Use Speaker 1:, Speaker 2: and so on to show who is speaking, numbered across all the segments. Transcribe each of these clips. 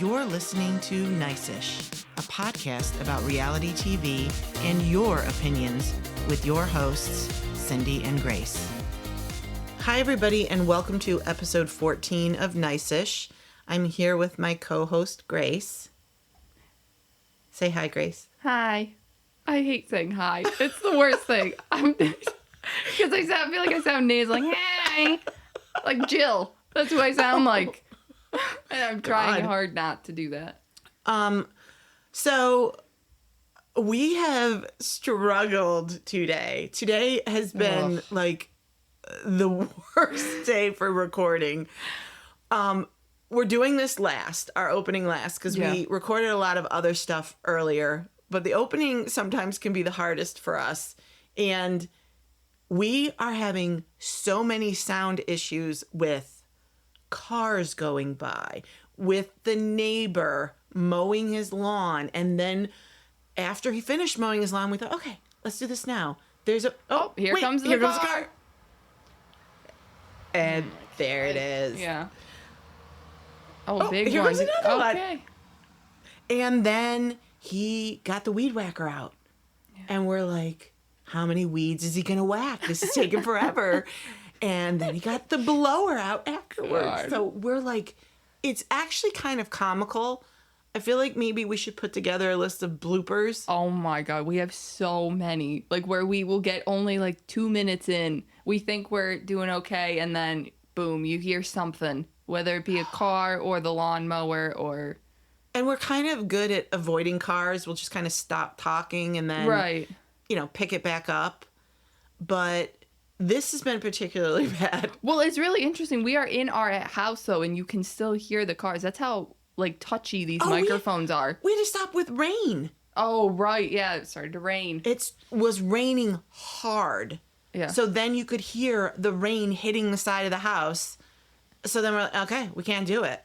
Speaker 1: You're listening to Nice-ish, a podcast about reality TV and your opinions with your hosts, Cindy and Grace. Hi, everybody, and welcome to episode 14 of Nice-ish. I'm here with my co-host, Grace. Say hi, Grace.
Speaker 2: Hi. I hate saying hi. It's the worst thing. Because I feel like I sound nasal, like, hey, like Jill. That's who I sound like. And I'm trying hard not to do that.
Speaker 1: So we have struggled today. Today has been like the worst day for recording. We're doing this last, our opening last, because we recorded a lot of other stuff earlier. But the opening sometimes can be the hardest for us. And we are having so many sound issues with cars going by, with the neighbor mowing his lawn. And then after he finished mowing his lawn, we thought, okay, let's do this now. There's a...
Speaker 2: Here comes the car.
Speaker 1: And there it is.
Speaker 2: Yeah. Big
Speaker 1: here
Speaker 2: one.
Speaker 1: Comes another one.
Speaker 2: Okay.
Speaker 1: And then he got the weed whacker out. Yeah. And we're like, how many weeds is he going to whack? This is taking forever. And then he got the blower out afterwards. God. So we're like, it's actually kind of comical. I feel like maybe we should put together a list of bloopers.
Speaker 2: Oh my God, we have so many. Like where we will get only like 2 minutes in. We think we're doing okay, and then boom, you hear something. Whether it be a car or the lawnmower or...
Speaker 1: And we're kind of good at avoiding cars. We'll just kind of stop talking and then, pick it back up. But this has been particularly bad.
Speaker 2: Well, it's really interesting. We are in our house, though, and you can still hear the cars. That's how, touchy these microphones are.
Speaker 1: We had to stop with rain.
Speaker 2: Oh, right. Yeah, it started to rain.
Speaker 1: It was raining hard.
Speaker 2: Yeah.
Speaker 1: So then you could hear the rain hitting the side of the house. So then we're like, okay, we can't do it.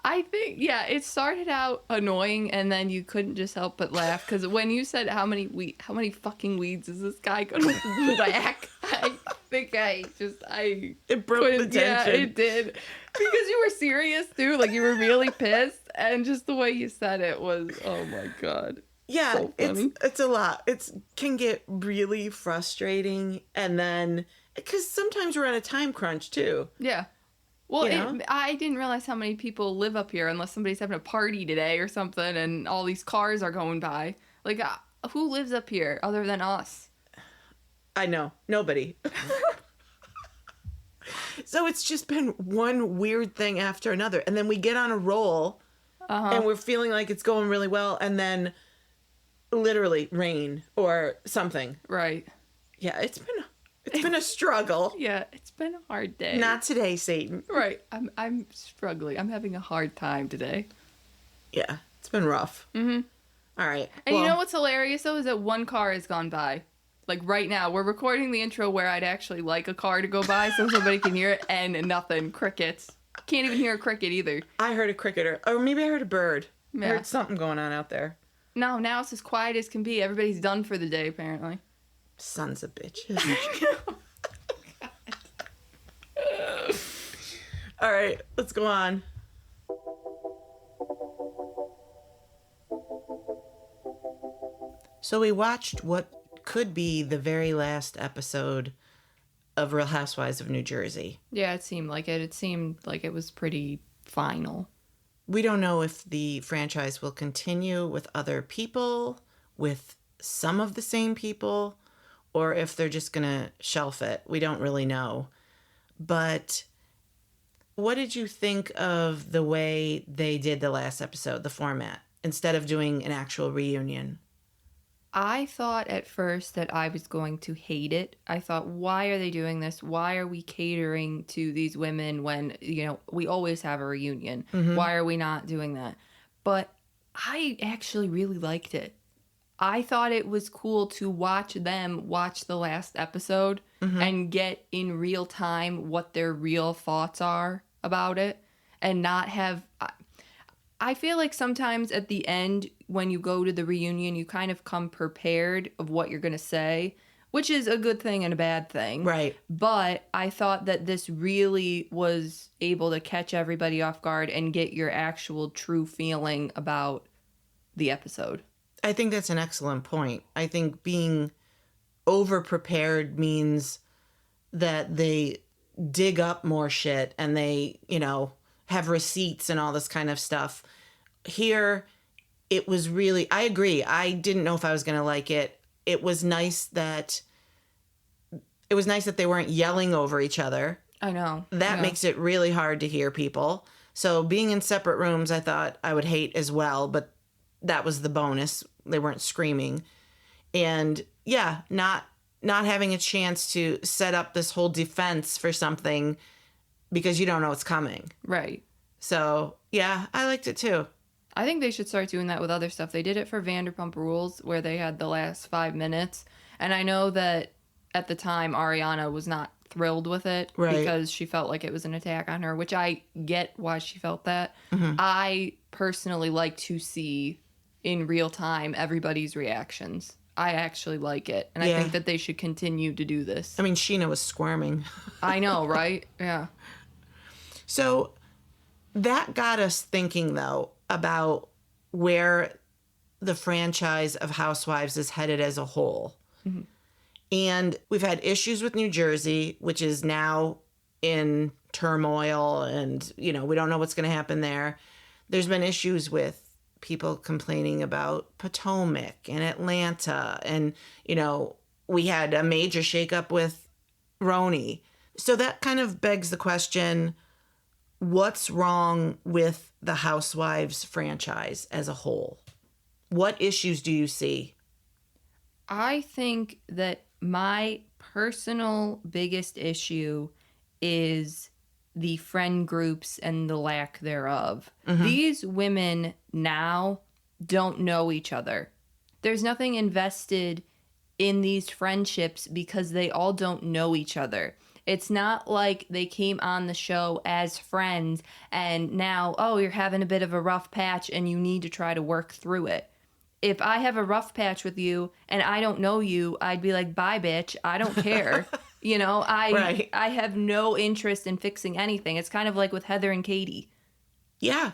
Speaker 2: I think, it started out annoying, and then you couldn't just help but laugh. Because when you said how many fucking weeds is this guy going to whack, I think
Speaker 1: it broke the tension.
Speaker 2: Yeah, it did. Because you were serious, too. Like, you were really pissed. And just the way you said it was, oh, my God.
Speaker 1: Yeah,
Speaker 2: so funny.
Speaker 1: It's a lot. It can get really frustrating. And then, because sometimes we're on a time crunch, too.
Speaker 2: Yeah. Well, I didn't realize how many people live up here unless somebody's having a party today or something and all these cars are going by. Like, who lives up here other than us?
Speaker 1: I know. Nobody. So it's just been one weird thing after another. And then we get on a roll and we're feeling like it's going really well. And then literally rain or something.
Speaker 2: Right.
Speaker 1: Yeah, it's been a struggle.
Speaker 2: Yeah, it's been a hard day.
Speaker 1: Not today, Satan.
Speaker 2: Right. I'm struggling. I'm having a hard time today.
Speaker 1: Yeah, it's been rough.
Speaker 2: Mm-hmm.
Speaker 1: All right.
Speaker 2: And you know what's hilarious, though, is that one car has gone by. Like, right now, we're recording the intro where I'd actually like a car to go by so somebody can hear it, and nothing. Crickets. Can't even hear a cricket, either.
Speaker 1: I heard a cricket, or maybe I heard a bird.
Speaker 2: Yeah.
Speaker 1: I heard something going on out there.
Speaker 2: No, now it's as quiet as can be. Everybody's done for the day, apparently.
Speaker 1: Sons of bitches. All right, let's go on. So we watched what could be the very last episode of Real Housewives of New Jersey.
Speaker 2: Yeah, it seemed like it. It seemed like it was pretty final.
Speaker 1: We don't know if the franchise will continue with other people, with some of the same people, or if they're just going to shelf it. We don't really know. But what did you think of the way they did the last episode, the format, instead of doing an actual reunion?
Speaker 2: I thought at first that I was going to hate it. I thought, why are they doing this? Why are we catering to these women when, we always have a reunion? Mm-hmm. Why are we not doing that? But I actually really liked it. I thought it was cool to watch them watch the last episode and get in real time what their real thoughts are about it and not have... I feel like sometimes at the end, when you go to the reunion, you kind of come prepared of what you're going to say. which is a good thing and a bad thing.
Speaker 1: Right.
Speaker 2: But I thought that this really was able to catch everybody off guard and get your actual true feeling about the episode.
Speaker 1: I think that's an excellent point. I think being over-prepared means that they dig up more shit and they, have receipts and all this kind of stuff. Here, it was really, I agree. I didn't know if I was going to like it. It was nice that they weren't yelling over each other.
Speaker 2: I know.
Speaker 1: That makes it really hard to hear people. So being in separate rooms, I thought I would hate as well, but that was the bonus. They weren't screaming. And yeah, not having a chance to set up this whole defense for something because you don't know what's coming.
Speaker 2: Right.
Speaker 1: So yeah, I liked it too.
Speaker 2: I think they should start doing that with other stuff. They did it for Vanderpump Rules, where they had the last 5 minutes. And I know that at the time, Ariana was not thrilled with it because she felt like it was an attack on her, which I get why she felt that. Mm-hmm. I personally like to see in real time everybody's reactions. I actually like it. And I think that they should continue to do this.
Speaker 1: I mean, Sheena was squirming.
Speaker 2: I know, right? Yeah.
Speaker 1: So that got us thinking, though, about where the franchise of Housewives is headed as a whole. Mm-hmm. And we've had issues with New Jersey, which is now in turmoil, and, we don't know what's going to happen there. There's been issues with people complaining about Potomac and Atlanta, and, we had a major shakeup with Roni. So that kind of begs the question, what's wrong with the Housewives franchise as a whole? What issues do you see?
Speaker 2: I think that my personal biggest issue is the friend groups and the lack thereof. Mm-hmm. These women now don't know each other. There's nothing invested in these friendships because they all don't know each other. It's not like they came on the show as friends and now, you're having a bit of a rough patch and you need to try to work through it. If I have a rough patch with you and I don't know you, I'd be like, bye, bitch. I don't care. I have no interest in fixing anything. It's kind of like with Heather and Katie.
Speaker 1: Yeah.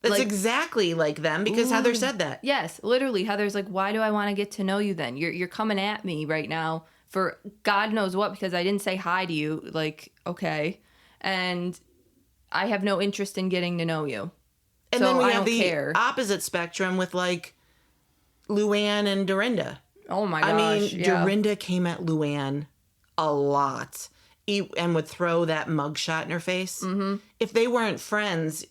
Speaker 1: That's exactly like them because Heather said that.
Speaker 2: Yes, literally. Heather's like, why do I want to get to know you then? You're coming at me right now for God knows what because I didn't say hi to you. Like, okay. And I have no interest in getting to know you.
Speaker 1: And then we have the opposite spectrum with Luann and Dorinda.
Speaker 2: Oh my gosh.
Speaker 1: Dorinda came at Luann a lot and would throw that mugshot in her face. Mm-hmm. If they weren't friends,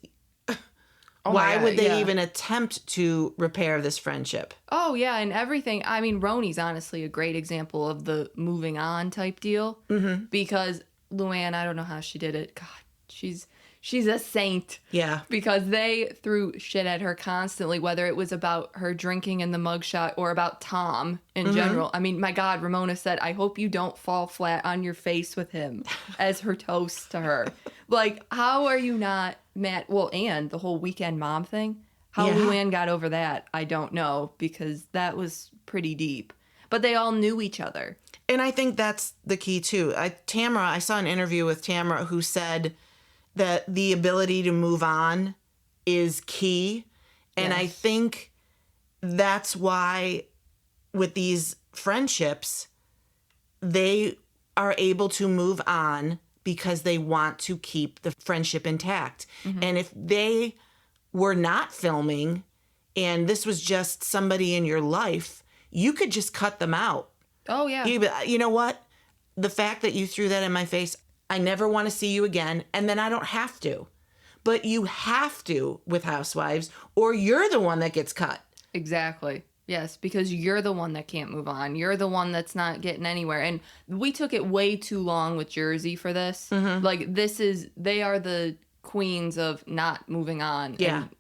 Speaker 1: why would they even attempt to repair this friendship?
Speaker 2: Oh, yeah, and everything. I mean, Roni's honestly a great example of the moving on type deal. Mm-hmm. Because Luann, I don't know how she did it. God, she's a saint.
Speaker 1: Yeah.
Speaker 2: Because they threw shit at her constantly, whether it was about her drinking in the mugshot or about Tom in general. I mean, my God, Ramona said, I hope you don't fall flat on your face with him as her toast to her. How are you not mad? Well, and the whole weekend mom thing. How Luann got over that, I don't know, because that was pretty deep. But they all knew each other.
Speaker 1: And I think that's the key, too. I saw an interview with Tamara who said that the ability to move on is key. And I think that's why with these friendships, they are able to move on because they want to keep the friendship intact. Mm-hmm. And if they were not filming and this was just somebody in your life, you could just cut them out.
Speaker 2: Oh, yeah.
Speaker 1: You know what? The fact that you threw that in my face, I never want to see you again, and then I don't have to. But you have to with Housewives, or you're the one that gets cut. Exactly.
Speaker 2: Yes, because you're the one that can't move on. You're the one that's not getting anywhere. And we took it way too long with Jersey for this. Mm-hmm. They are the queens of not moving on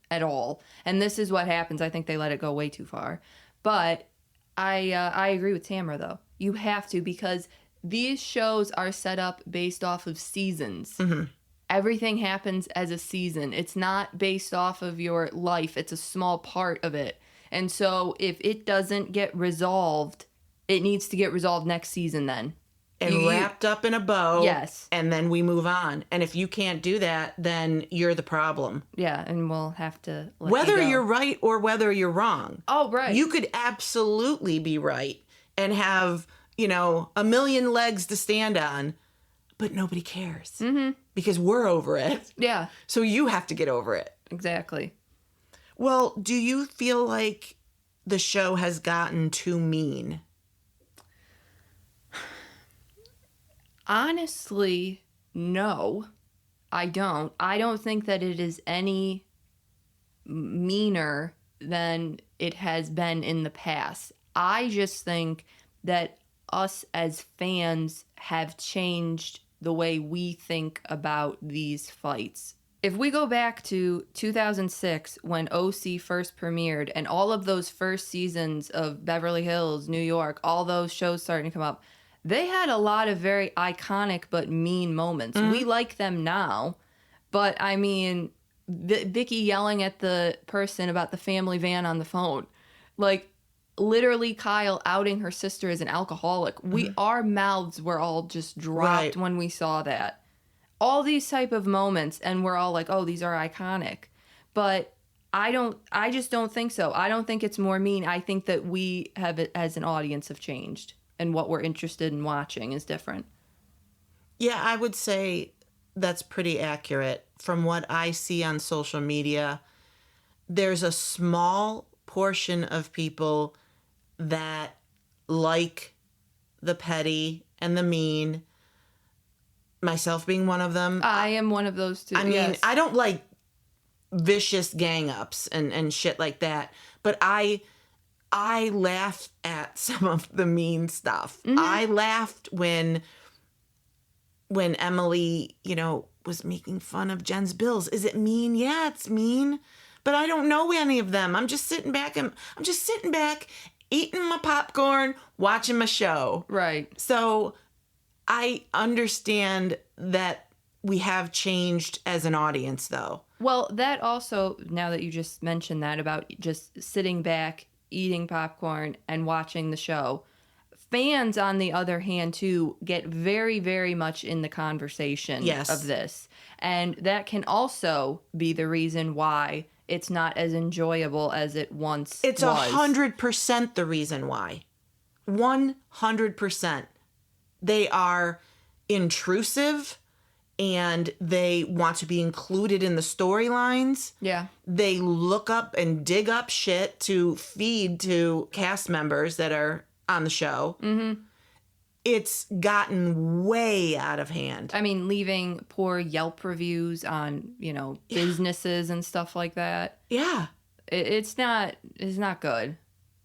Speaker 2: at all. And this is what happens. I think they let it go way too far. But I agree with Tamara, though. You have to, because these shows are set up based off of seasons. Mm-hmm. Everything happens as a season. It's not based off of your life. It's a small part of it. And so if it doesn't get resolved it needs to get resolved next season then.
Speaker 1: And wrapped up in a bow.
Speaker 2: Yes.
Speaker 1: And then we move on. And if you can't do that, then you're the problem.
Speaker 2: Yeah, and we'll have to let
Speaker 1: whether
Speaker 2: you go.
Speaker 1: you're right or whether you're wrong.
Speaker 2: Oh, right.
Speaker 1: You could absolutely be right and have, a million legs to stand on, but nobody cares. Mm-hmm. Because we're over it.
Speaker 2: Yeah.
Speaker 1: So you have to get over it.
Speaker 2: Exactly.
Speaker 1: Well, do you feel like the show has gotten too mean?
Speaker 2: Honestly, no, I don't. I don't think that it is any meaner than it has been in the past. I just think that us as fans have changed the way we think about these fights. If we go back to 2006 when OC first premiered and all of those first seasons of Beverly Hills, New York, all those shows starting to come up, they had a lot of very iconic but mean moments. Mm-hmm. We like them now, but I mean, Vicky yelling at the person about the family van on the phone. Like, literally Kyle outing her sister as an alcoholic. Mm-hmm. Our mouths were all just dropped when we saw that. All these type of moments, and we're all like, oh, these are iconic. But I just don't think so. I don't think it's more mean. I think that we have, as an audience, have changed. And what we're interested in watching is different.
Speaker 1: Yeah, I would say that's pretty accurate. From what I see on social media, there's a small portion of people that like the petty and the mean, myself being one of them.
Speaker 2: I am one of those too.
Speaker 1: I mean, I don't like vicious gang-ups and shit like that, but I laugh at some of the mean stuff. Mm-hmm. I laughed when Emily, was making fun of Jen's bills. Is it mean? Yeah, it's mean. But I don't know any of them. I'm just sitting back, eating my popcorn, watching my show.
Speaker 2: Right.
Speaker 1: So I understand that we have changed as an audience, though.
Speaker 2: Well, that also, now that you just mentioned that about just sitting back, eating popcorn and watching the show. Fans, on the other hand, too, get very, very much in the conversation of this. And that can also be the reason why it's not as enjoyable as it once was.
Speaker 1: It's 100% the reason why. 100%. They are intrusive and they want to be included in the storylines.
Speaker 2: Yeah.
Speaker 1: They look up and dig up shit to feed to cast members that are on the show. Mm-hmm. It's gotten way out of hand.
Speaker 2: I mean, leaving poor Yelp reviews on, businesses and stuff like that.
Speaker 1: Yeah.
Speaker 2: It's not good.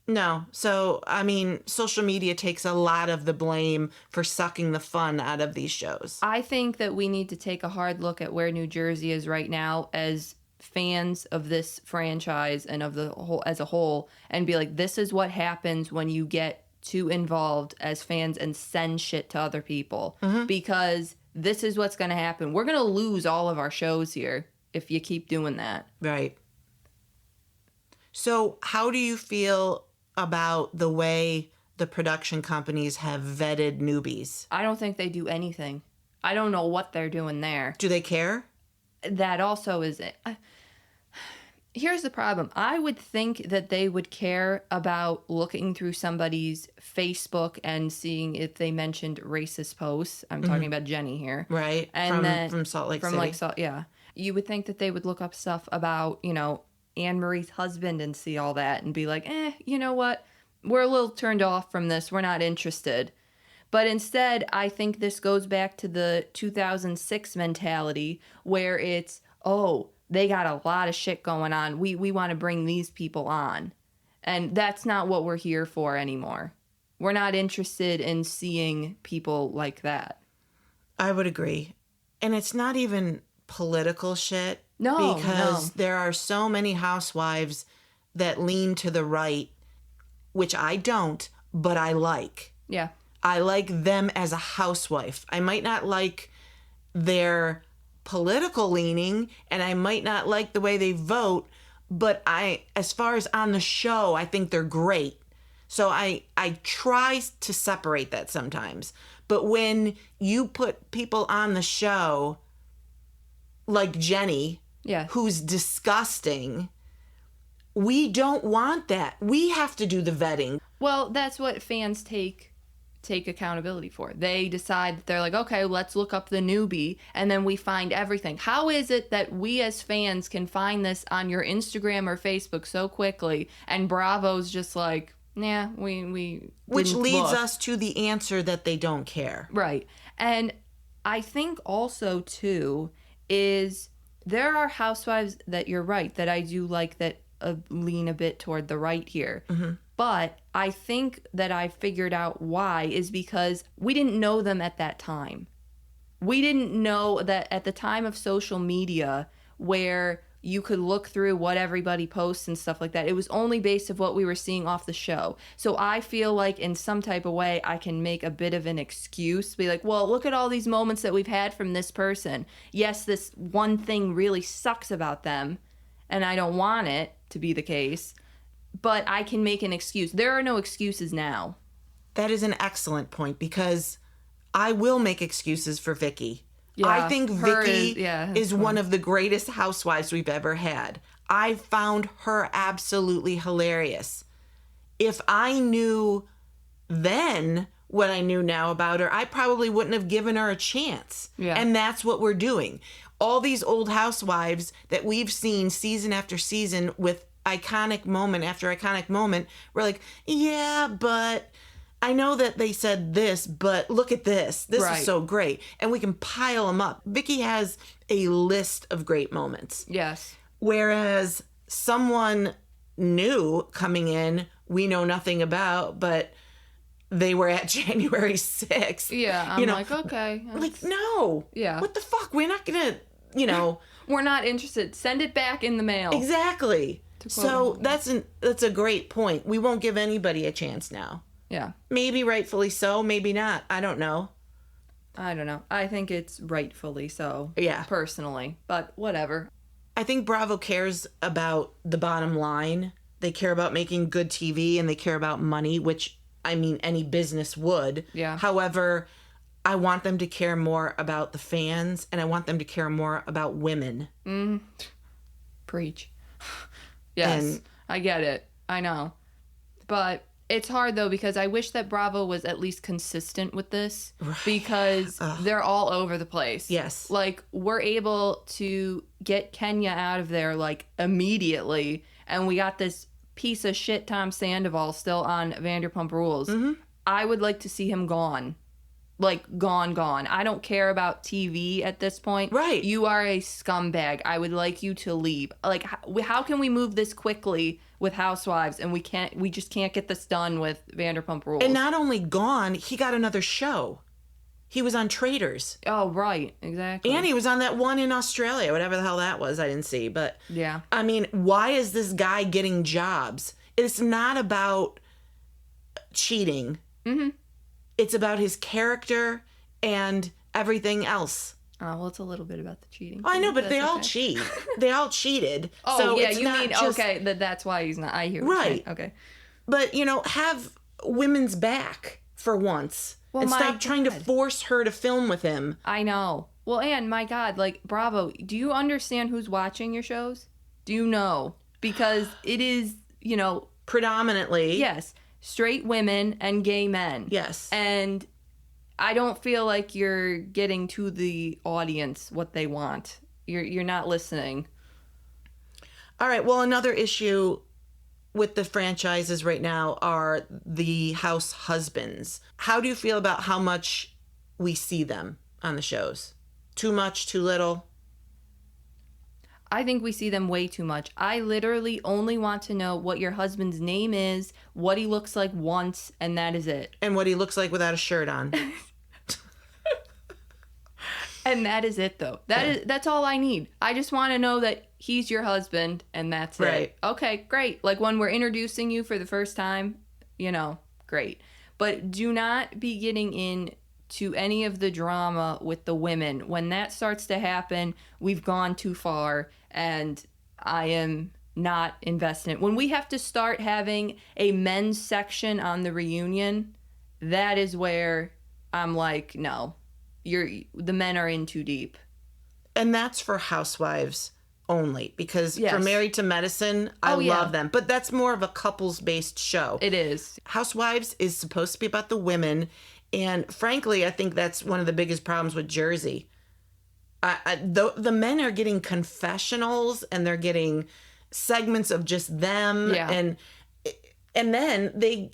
Speaker 1: No. So, I mean, social media takes a lot of the blame for sucking the fun out of these shows.
Speaker 2: I think that we need to take a hard look at where New Jersey is right now as fans of this franchise and of the whole as a whole, and be like, this is what happens when you get too involved as fans and send shit to other people. Mm-hmm. Because this is what's going to happen. We're going to lose all of our shows here if you keep doing that.
Speaker 1: Right. So how do you feel about the way the production companies have vetted newbies?
Speaker 2: I don't think they do anything. I don't know what they're doing there.
Speaker 1: Do they care?
Speaker 2: That also is it. Here's the problem. I would think that they would care about looking through somebody's Facebook and seeing if they mentioned racist posts. I'm talking about Jenny here.
Speaker 1: Right.
Speaker 2: And
Speaker 1: from Salt Lake City.
Speaker 2: Yeah. You would think that they would look up stuff about, Anne Marie's husband and see all that and be like, you know what? We're a little turned off from this. We're not interested. But instead, I think this goes back to the 2006 mentality where it's, they got a lot of shit going on. We want to bring these people on. And that's not what we're here for anymore. We're not interested in seeing people like that.
Speaker 1: I would agree. And it's not even political shit.
Speaker 2: No,
Speaker 1: because there are so many housewives that lean to the right, which I don't, but I like.
Speaker 2: Yeah.
Speaker 1: I like them as a housewife. I might not like their political leaning, and I might not like the way they vote, but as far as on the show, I think they're great. So I try to separate that sometimes. But when you put people on the show like Jenny,
Speaker 2: Yeah.
Speaker 1: who's disgusting, we don't want that. We have to do the vetting.
Speaker 2: Well, that's what fans take accountability for. They decide that they're like, okay, let's look up the newbie, and then we find everything. How is it that we as fans can find this on your Instagram or Facebook so quickly, and Bravo's just like, nah, we
Speaker 1: Which
Speaker 2: didn't
Speaker 1: leads
Speaker 2: look.
Speaker 1: us to the answer that they don't care.
Speaker 2: Right. And I think also, too, is there are housewives that you're right, that I do like that lean a bit toward the right here.
Speaker 1: Mm-hmm.
Speaker 2: But I think that I figured out why is because we didn't know them at that time. We didn't know that at the time of social media where you could look through what everybody posts and stuff like that. It was only based of what we were seeing off the show. So I feel like in some type of way I can make a bit of an excuse. Be like, well, look at all these moments that we've had from this person. Yes, this one thing really sucks about them, and I don't want it to be the case. But I can make an excuse. There are no excuses now.
Speaker 1: That is an excellent point, because I will make excuses for Vicky.
Speaker 2: Yeah,
Speaker 1: I think Vicky is
Speaker 2: fun.
Speaker 1: one of the greatest housewives we've ever had. I found her absolutely hilarious. If I knew then what I knew now about her, I probably wouldn't have given her a chance.
Speaker 2: Yeah.
Speaker 1: And that's what we're doing. All these old housewives that we've seen season after season with iconic moment after iconic moment, we're like, yeah, but I know that they said this, but look at this. This
Speaker 2: Right.
Speaker 1: is so great. And we can pile them up. Vicky has a list of great moments.
Speaker 2: Yes.
Speaker 1: Whereas someone new coming in, we know nothing about, but they were at January 6th.
Speaker 2: Yeah, I'm like, okay.
Speaker 1: Like, no.
Speaker 2: Yeah.
Speaker 1: What the fuck? We're not going to,
Speaker 2: We're not interested. Send it back in the mail.
Speaker 1: Exactly. So that's a great point. We won't give anybody a chance now.
Speaker 2: Yeah.
Speaker 1: Maybe rightfully so, maybe not. I don't know.
Speaker 2: I don't know. I think it's rightfully so.
Speaker 1: Yeah.
Speaker 2: Personally. But whatever.
Speaker 1: I think Bravo cares about the bottom line. They care about making good TV, and they care about money, which, I mean, any business would.
Speaker 2: Yeah.
Speaker 1: However, I want them to care more about the fans, and I want them to care more about women.
Speaker 2: Preach. Yes.
Speaker 1: And-
Speaker 2: I get it. I know. But it's hard, though, because I wish that Bravo was at least consistent with this, because they're all over the place.
Speaker 1: Yes.
Speaker 2: Like, we're able to get Kenya out of there, like, immediately, and we got this piece of shit Tom Sandoval still on Vanderpump Rules.
Speaker 1: Mm-hmm.
Speaker 2: I would like to see him gone. Like, gone. I don't care about TV at this point.
Speaker 1: Right.
Speaker 2: You are a scumbag. I would like you to leave. Like, how can we move this quickly with Housewives, and we just can't get this done with Vanderpump Rules?
Speaker 1: And not only gone, he got another show. He was on Traitors.
Speaker 2: Oh, right. Exactly.
Speaker 1: And he was on that one in Australia, whatever the hell that was. I didn't see. But,
Speaker 2: Yeah.
Speaker 1: I mean, why is this guy getting jobs? It's not about cheating.
Speaker 2: Mm-hmm.
Speaker 1: It's about his character and everything else.
Speaker 2: Oh, well, it's a little bit about the cheating.
Speaker 1: I know, but
Speaker 2: That's
Speaker 1: they all
Speaker 2: okay.
Speaker 1: cheat. They all cheated.
Speaker 2: Oh,
Speaker 1: so
Speaker 2: yeah,
Speaker 1: it's
Speaker 2: you
Speaker 1: not
Speaker 2: mean,
Speaker 1: just,
Speaker 2: okay, that's why he's not. I hear what you're saying.
Speaker 1: Right.
Speaker 2: Okay.
Speaker 1: But, have women's back for once.
Speaker 2: Well,
Speaker 1: and
Speaker 2: my
Speaker 1: stop trying to
Speaker 2: God.
Speaker 1: force her to film with him.
Speaker 2: I know. Well, and my God, like, Bravo, do you understand who's watching your shows? Do you know? Because it is,
Speaker 1: Predominantly.
Speaker 2: yes, straight women and gay men.
Speaker 1: Yes.
Speaker 2: And I don't feel like you're getting to the audience what they want. You're not listening.
Speaker 1: All right. Well, another issue with the franchises right now are the house husbands. How do you feel about how much we see them on the shows? Too much, too little?
Speaker 2: I think we see them way too much. I literally only want to know what your husband's name is, what he looks like once, and that is it.
Speaker 1: And what he looks like without a shirt on.
Speaker 2: And that is it, though. That's all I need. I just want to know that he's your husband, and that's
Speaker 1: Right.
Speaker 2: it. Okay, great. Like, when we're introducing you for the first time, great. But do not be getting into any of the drama with the women. When that starts to happen, we've gone too far, and I am not invest in it. When we have to start having a men's section on the reunion, that is where I'm like, no, the men are in too deep.
Speaker 1: And that's for Housewives only, because
Speaker 2: Yes.
Speaker 1: for Married to Medicine, I
Speaker 2: yeah.
Speaker 1: love them. But that's more of a couples-based show.
Speaker 2: It is.
Speaker 1: Housewives is supposed to be about the women. And frankly, I think that's one of the biggest problems with Jersey. The men are getting confessionals and they're getting segments of just them.
Speaker 2: Yeah.
Speaker 1: And then they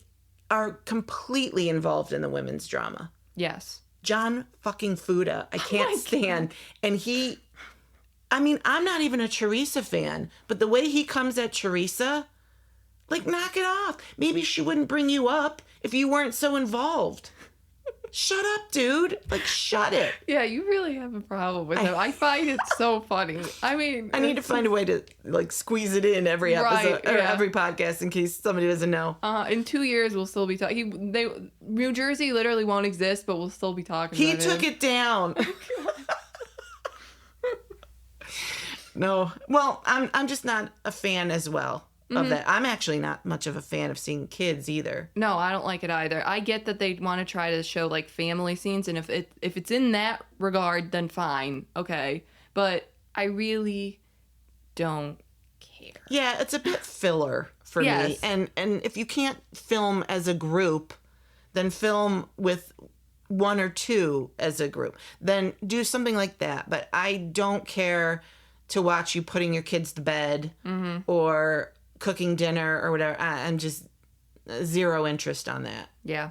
Speaker 1: are completely involved in the women's drama.
Speaker 2: Yes.
Speaker 1: John fucking Fuda. I can't stand. And I'm not even a Teresa fan, but the way he comes at Teresa, like, knock it off. Maybe she wouldn't bring you up if you weren't so involved. Shut up, dude. Like, shut it.
Speaker 2: Yeah, you really have a problem with him. I find it so funny. I mean,
Speaker 1: I need to find a way to, like, squeeze it in every episode or every podcast in case somebody doesn't know.
Speaker 2: In 2 years, we'll still be talking. New Jersey literally won't exist, but we'll still be talking
Speaker 1: He
Speaker 2: about
Speaker 1: took
Speaker 2: him.
Speaker 1: it down. No. Well, I'm just not a fan as well of that. I'm actually not much of a fan of seeing kids either.
Speaker 2: No, I don't like it either. I get that they want to try to show like family scenes, and if it's in that regard, then fine, okay. But I really don't care.
Speaker 1: Yeah, it's a bit filler for me. And if you can't film as a group, then film with one or two as a group. Then do something like that. But I don't care to watch you putting your kids to bed or cooking dinner or whatever. I'm just zero interest on that.
Speaker 2: Yeah.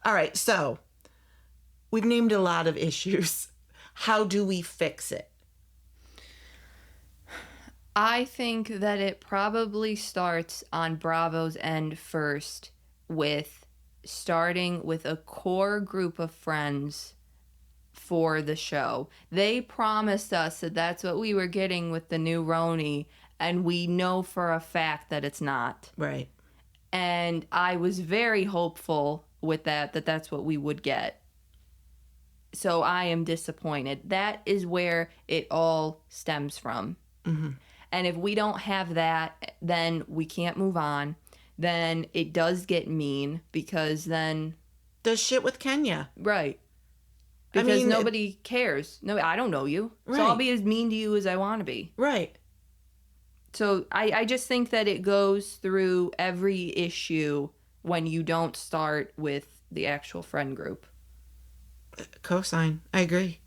Speaker 1: All right, so we've named a lot of issues. How do we fix it?
Speaker 2: I think that it probably starts on Bravo's end first, with starting with a core group of friends for the show. They promised us that that's what we were getting with the new Roni, and we know for a fact that it's not.
Speaker 1: Right.
Speaker 2: And I was very hopeful with that that's what we would get. So I am disappointed. That is where it all stems from.
Speaker 1: Mm-hmm.
Speaker 2: And if we don't have that, then we can't move on. Then it does get mean, because then...
Speaker 1: Does shit with Kenya.
Speaker 2: Right. Because nobody cares. No, I don't know you. Right. So I'll be as mean to you as I want to be.
Speaker 1: Right.
Speaker 2: So I just think that it goes through every issue when you don't start with the actual friend group.
Speaker 1: Cosign. I agree.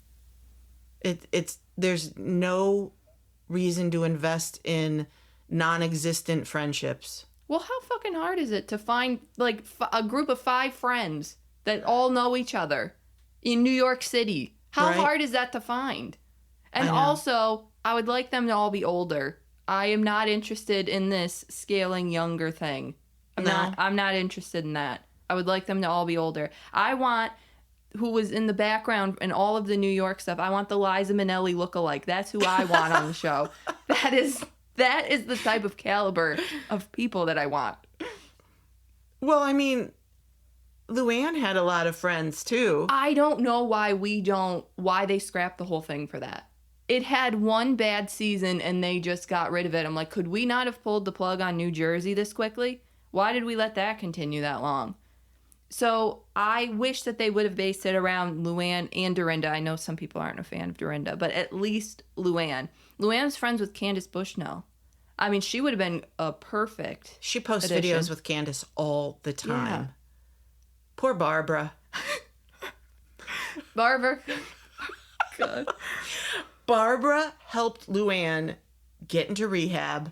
Speaker 1: There's no reason to invest in non-existent friendships.
Speaker 2: Well, how fucking hard is it to find like a group of 5 friends that all know each other in New York City? How hard is that to find? And also, I would like them to all be older. I am not interested in this scaling younger thing. I'm not interested in that. I would like them to all be older. I want, who was in the background in all of the New York stuff, I want the Liza Minnelli lookalike. That's who I want on the show. That is the type of caliber of people that I want.
Speaker 1: Well, I mean, Luann had a lot of friends too.
Speaker 2: I don't know why they scrapped the whole thing for that. It had one bad season and they just got rid of it. I'm like, could we not have pulled the plug on New Jersey this quickly? Why did we let that continue that long? So I wish that they would have based it around Luann and Dorinda. I know some people aren't a fan of Dorinda, but at least Luann. Luann's friends with Candace Bushnell. I mean, she would have been a perfect
Speaker 1: She posts
Speaker 2: addition.
Speaker 1: videos with Candace all the time.
Speaker 2: Yeah.
Speaker 1: Poor Barbara.
Speaker 2: Barbara. God.
Speaker 1: Barbara helped Luann get into rehab.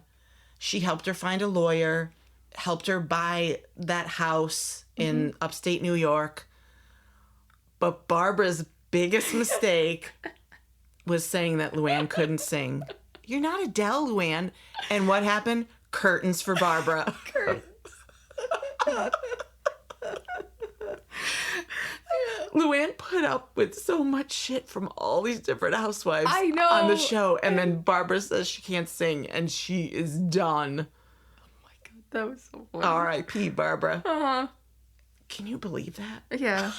Speaker 1: She helped her find a lawyer, helped her buy that house in upstate New York. But Barbara's biggest mistake was saying that Luann couldn't sing. You're not Adele, Luann. And what happened? Curtains for Barbara.
Speaker 2: Curtains.
Speaker 1: Luann put up with so much shit from all these different housewives
Speaker 2: I know.
Speaker 1: on the show. And then Barbara says she can't sing and she is done.
Speaker 2: Oh my God, that was so funny.
Speaker 1: R.I.P. Barbara.
Speaker 2: Uh-huh.
Speaker 1: Can you believe that?
Speaker 2: Yeah.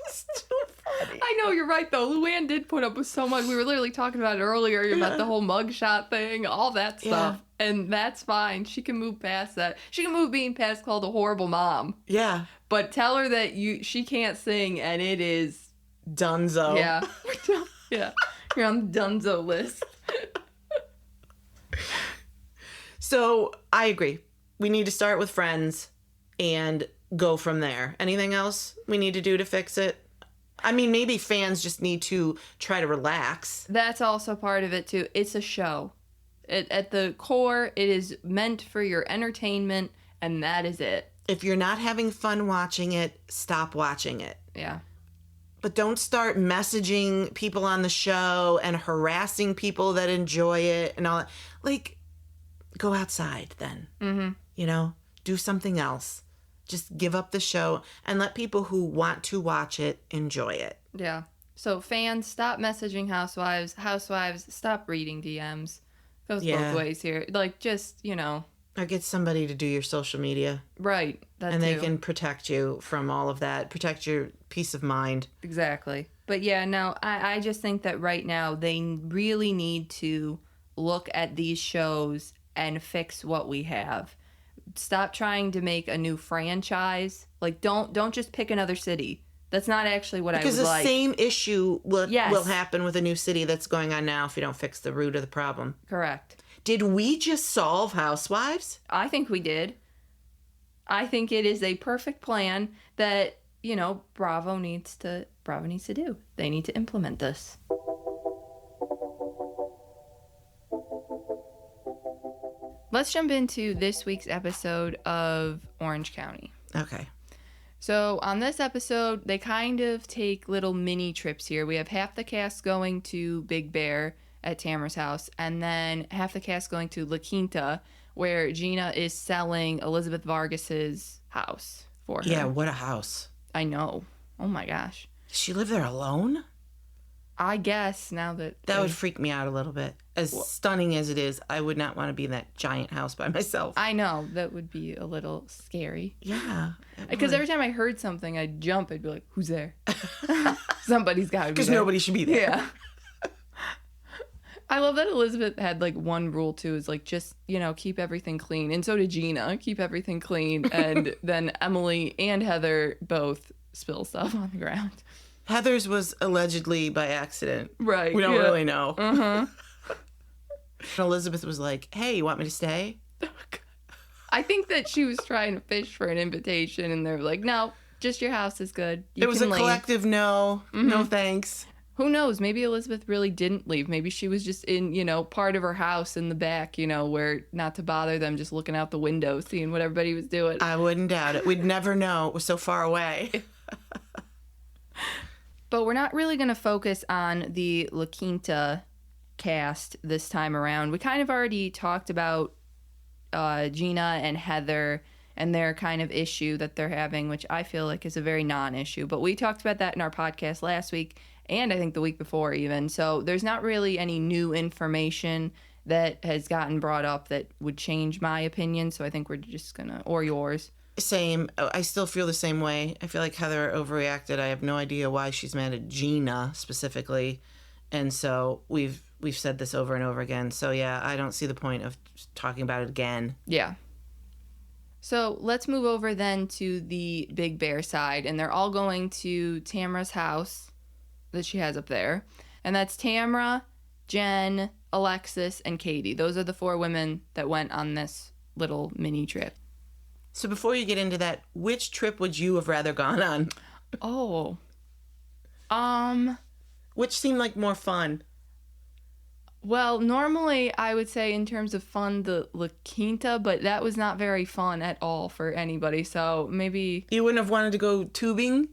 Speaker 1: It's too funny.
Speaker 2: I know, you're right, though. Luann did put up with so much. We were literally talking about it earlier, about the whole mugshot thing, all that stuff. Yeah. And that's fine. She can move past that. She can move being past called a horrible mom.
Speaker 1: Yeah.
Speaker 2: But tell her that she can't sing, and it is...
Speaker 1: Dunzo.
Speaker 2: Yeah. Yeah. You're on the Dunzo list.
Speaker 1: So, I agree. We need to start with Friends and go from there. Anything else we need to do to fix it? I mean, maybe fans just need to try to relax.
Speaker 2: That's also part of it, too. It's a show. At the core, it is meant for your entertainment, and that is it.
Speaker 1: If you're not having fun watching it, stop watching it.
Speaker 2: Yeah.
Speaker 1: But don't start messaging people on the show and harassing people that enjoy it and all that. Like, go outside then. Mm-hmm. You know, do something else. Just give up the show and let people who want to watch it enjoy it.
Speaker 2: Yeah. So fans, stop messaging Housewives. Housewives, stop reading DMs. Goes both ways here. Like, just, you know.
Speaker 1: Or get somebody to do your social media.
Speaker 2: Right.
Speaker 1: And they can protect you from all of that. Protect your peace of mind.
Speaker 2: Exactly. But yeah, no, I just think that right now they really need to look at these shows and fix what we have. Stop trying to make a new franchise. Like, don't just pick another city. That's not actually what I would like.
Speaker 1: Because the same issue will happen with a new city that's going on now if you don't fix the root of the problem.
Speaker 2: Correct.
Speaker 1: Did we just solve Housewives?
Speaker 2: I think we did. I think it is a perfect plan that, you know, Bravo needs to do. They need to implement this. Let's jump into this week's episode of Orange County.
Speaker 1: Okay.
Speaker 2: So on this episode, they kind of take little mini trips here. We have half the cast going to Big Bear at Tamara's house, and then half the cast going to La Quinta, where Gina is selling Elizabeth Vargas's house for her.
Speaker 1: Yeah, what a house.
Speaker 2: I know. Oh my gosh.
Speaker 1: Does she live there alone?
Speaker 2: I guess now that...
Speaker 1: That would freak me out a little bit. As stunning as it is, I would not want to be in that giant house by myself.
Speaker 2: I know. That would be a little scary.
Speaker 1: Yeah.
Speaker 2: Because every time I heard something, I'd jump. I'd be like, who's there? Somebody's got to be there.
Speaker 1: Because nobody should be there.
Speaker 2: Yeah. I love that Elizabeth had, like, one rule, too, is, like, just, you know, keep everything clean. And so did Gina. Keep everything clean. And then Emily and Heather both spill stuff on the ground.
Speaker 1: Heather's was allegedly by accident.
Speaker 2: Right.
Speaker 1: We don't really know.
Speaker 2: Uh-huh.
Speaker 1: Elizabeth was like, hey, you want me to stay?
Speaker 2: I think that she was trying to fish for an invitation, and they were like, no, just your house is good.
Speaker 1: It was a collective no. Mm-hmm. No thanks.
Speaker 2: Who knows? Maybe Elizabeth really didn't leave. Maybe she was just in, you know, part of her house in the back, you know, where not to bother them, just looking out the window, seeing what everybody was doing.
Speaker 1: I wouldn't doubt it. We'd never know. It was so far away.
Speaker 2: But we're not really going to focus on the La Quinta cast this time around. We kind of already talked about Gina and Heather and their kind of issue that they're having, which I feel like is a very non-issue. But we talked about that in our podcast last week, and I think the week before even. So there's not really any new information that has gotten brought up that would change my opinion. So I think we're just going to, or yours.
Speaker 1: Same. I still feel the same way. I feel like Heather overreacted. I have no idea why she's mad at Gina specifically. And so we've said this over and over again. So yeah, I don't see the point of talking about it again.
Speaker 2: Yeah. So let's move over then to the Big Bear side. And they're all going to Tamara's house that she has up there. And that's Tamara, Jen, Alexis, and Katie. Those are the 4 women that went on this little mini trip.
Speaker 1: So before you get into that, which trip would you have rather gone on?
Speaker 2: Oh.
Speaker 1: Which seemed like more fun?
Speaker 2: Well, normally I would say in terms of fun, the La Quinta, but that was not very fun at all for anybody. So maybe...
Speaker 1: You wouldn't have wanted to go tubing?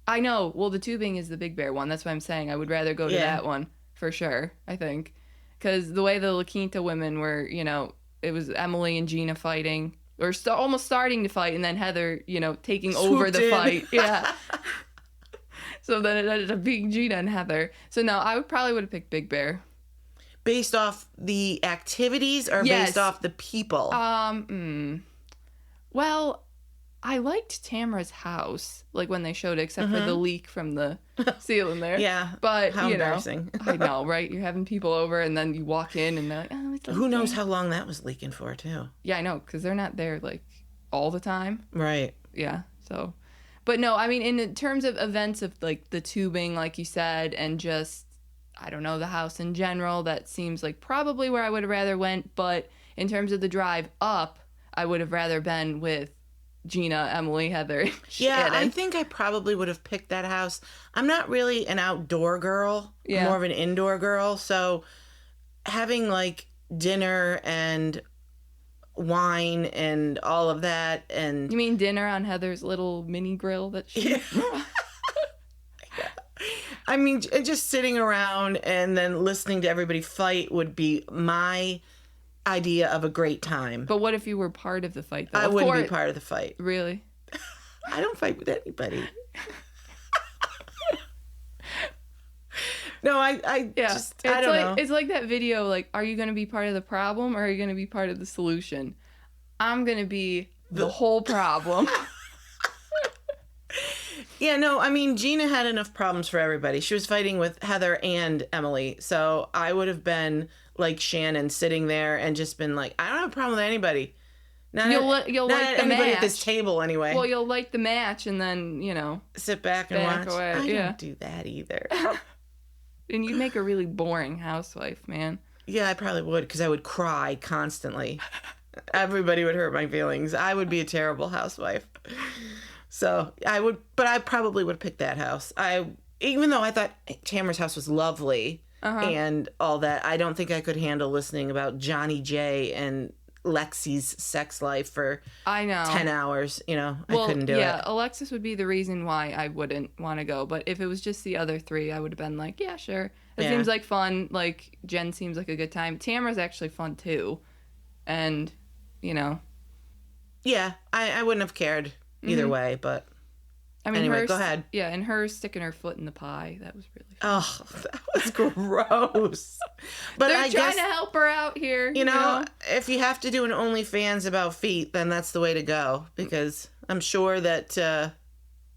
Speaker 2: I know. Well, the tubing is the Big Bear one. That's what I'm saying. I would rather go to that one for sure, I think. Because the way the La Quinta women were, you know, it was Emily and Gina fighting. Or almost starting to fight, and then Heather, you know, taking over the fight. Yeah. So then it ended up being Gina and Heather. So no, I would have picked Big Bear.
Speaker 1: Based off the activities or based off the people?
Speaker 2: Well, I liked Tamara's house, like when they showed it, except for the leak from the ceiling there.
Speaker 1: Yeah.
Speaker 2: But,
Speaker 1: how
Speaker 2: you know,
Speaker 1: embarrassing.
Speaker 2: I know, right? You're having people over and then you walk in and they're like, oh, it's
Speaker 1: Who knows how long that was leaking for, too.
Speaker 2: Yeah, I know, because they're not there, like, all the time.
Speaker 1: Right.
Speaker 2: Yeah, so. But no, I mean, in terms of events of, like, the tubing, like you said, and just, I don't know, the house in general, that seems like probably where I would have rather went. But in terms of the drive up, I would have rather been with Gina, Emily, Heather,
Speaker 1: Yeah,
Speaker 2: Shannon.
Speaker 1: I think I probably would have picked that house. I'm not really an outdoor girl.
Speaker 2: Yeah.
Speaker 1: More of an indoor girl. So having, like, dinner and wine and all of that, and
Speaker 2: You mean dinner on Heather's little mini grill that she...
Speaker 1: I mean, just sitting around and then listening to everybody fight would be my idea of a great time.
Speaker 2: But what if you were part of the fight, though?
Speaker 1: I
Speaker 2: Of
Speaker 1: wouldn't be
Speaker 2: course-
Speaker 1: part of the fight.
Speaker 2: Really?
Speaker 1: I don't fight with anybody. No, I
Speaker 2: Yeah.
Speaker 1: just,
Speaker 2: It's
Speaker 1: I don't know.
Speaker 2: It's like that video, like, are you going to be part of the problem or are you going to be part of the solution? I'm going to be the whole problem.
Speaker 1: Yeah, no, I mean, Gina had enough problems for everybody. She was fighting with Heather and Emily. So I would have been like Shannon, sitting there and just been like, I don't have a problem with anybody. Not
Speaker 2: You'll
Speaker 1: not
Speaker 2: like the
Speaker 1: anybody
Speaker 2: match.
Speaker 1: at this table anyway.
Speaker 2: Well, you'll like the match and then, you know,
Speaker 1: Sit back and
Speaker 2: back
Speaker 1: watch.
Speaker 2: away,
Speaker 1: I
Speaker 2: yeah.
Speaker 1: don't do that either.
Speaker 2: and you'd make a really boring housewife, man.
Speaker 1: Yeah, I probably would, because I would cry constantly. Everybody would hurt my feelings. I would be a terrible housewife. So I would, but I probably would pick that house. Even though I thought Tamara's house was lovely and all that, I don't think I could handle listening about Johnny J and Lexi's sex life for
Speaker 2: I know.
Speaker 1: 10 hours. You know, I couldn't do
Speaker 2: yeah,
Speaker 1: it.
Speaker 2: Alexis would be the reason why I wouldn't want to go. But if it was just the other three, I would have been like, yeah, sure. It
Speaker 1: Yeah.
Speaker 2: seems like fun. Like, Jen seems like a good time. Tamara's actually fun, too. And, you know.
Speaker 1: Yeah, I wouldn't have cared either way, but
Speaker 2: I mean,
Speaker 1: anyway,
Speaker 2: her,
Speaker 1: go ahead.
Speaker 2: Yeah, and her sticking her foot in the pie, that was really fun.
Speaker 1: Oh, that was gross. But
Speaker 2: They're
Speaker 1: I
Speaker 2: trying
Speaker 1: guess,
Speaker 2: to help her out here.
Speaker 1: you know, if you have to do an OnlyFans about feet, then that's the way to go, because I'm sure that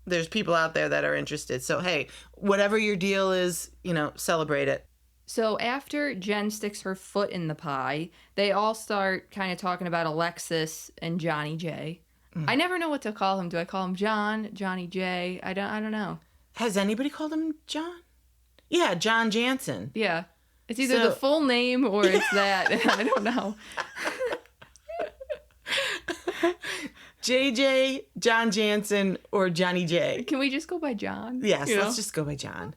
Speaker 1: there's people out there that are interested. So, hey, whatever your deal is, you know, celebrate it.
Speaker 2: So after Jen sticks her foot in the pie, they all start kind of talking about Alexis and Johnny J. I never know what to call him. Do I call him John, Johnny J? I don't know.
Speaker 1: Has anybody called him John? Yeah, John Jansen.
Speaker 2: Yeah. It's either
Speaker 1: So-
Speaker 2: the full name or it's that. I don't know.
Speaker 1: JJ, John Jansen, or Johnny J.
Speaker 2: Can we just go by John?
Speaker 1: Yes,
Speaker 2: You know?
Speaker 1: let's just go by John.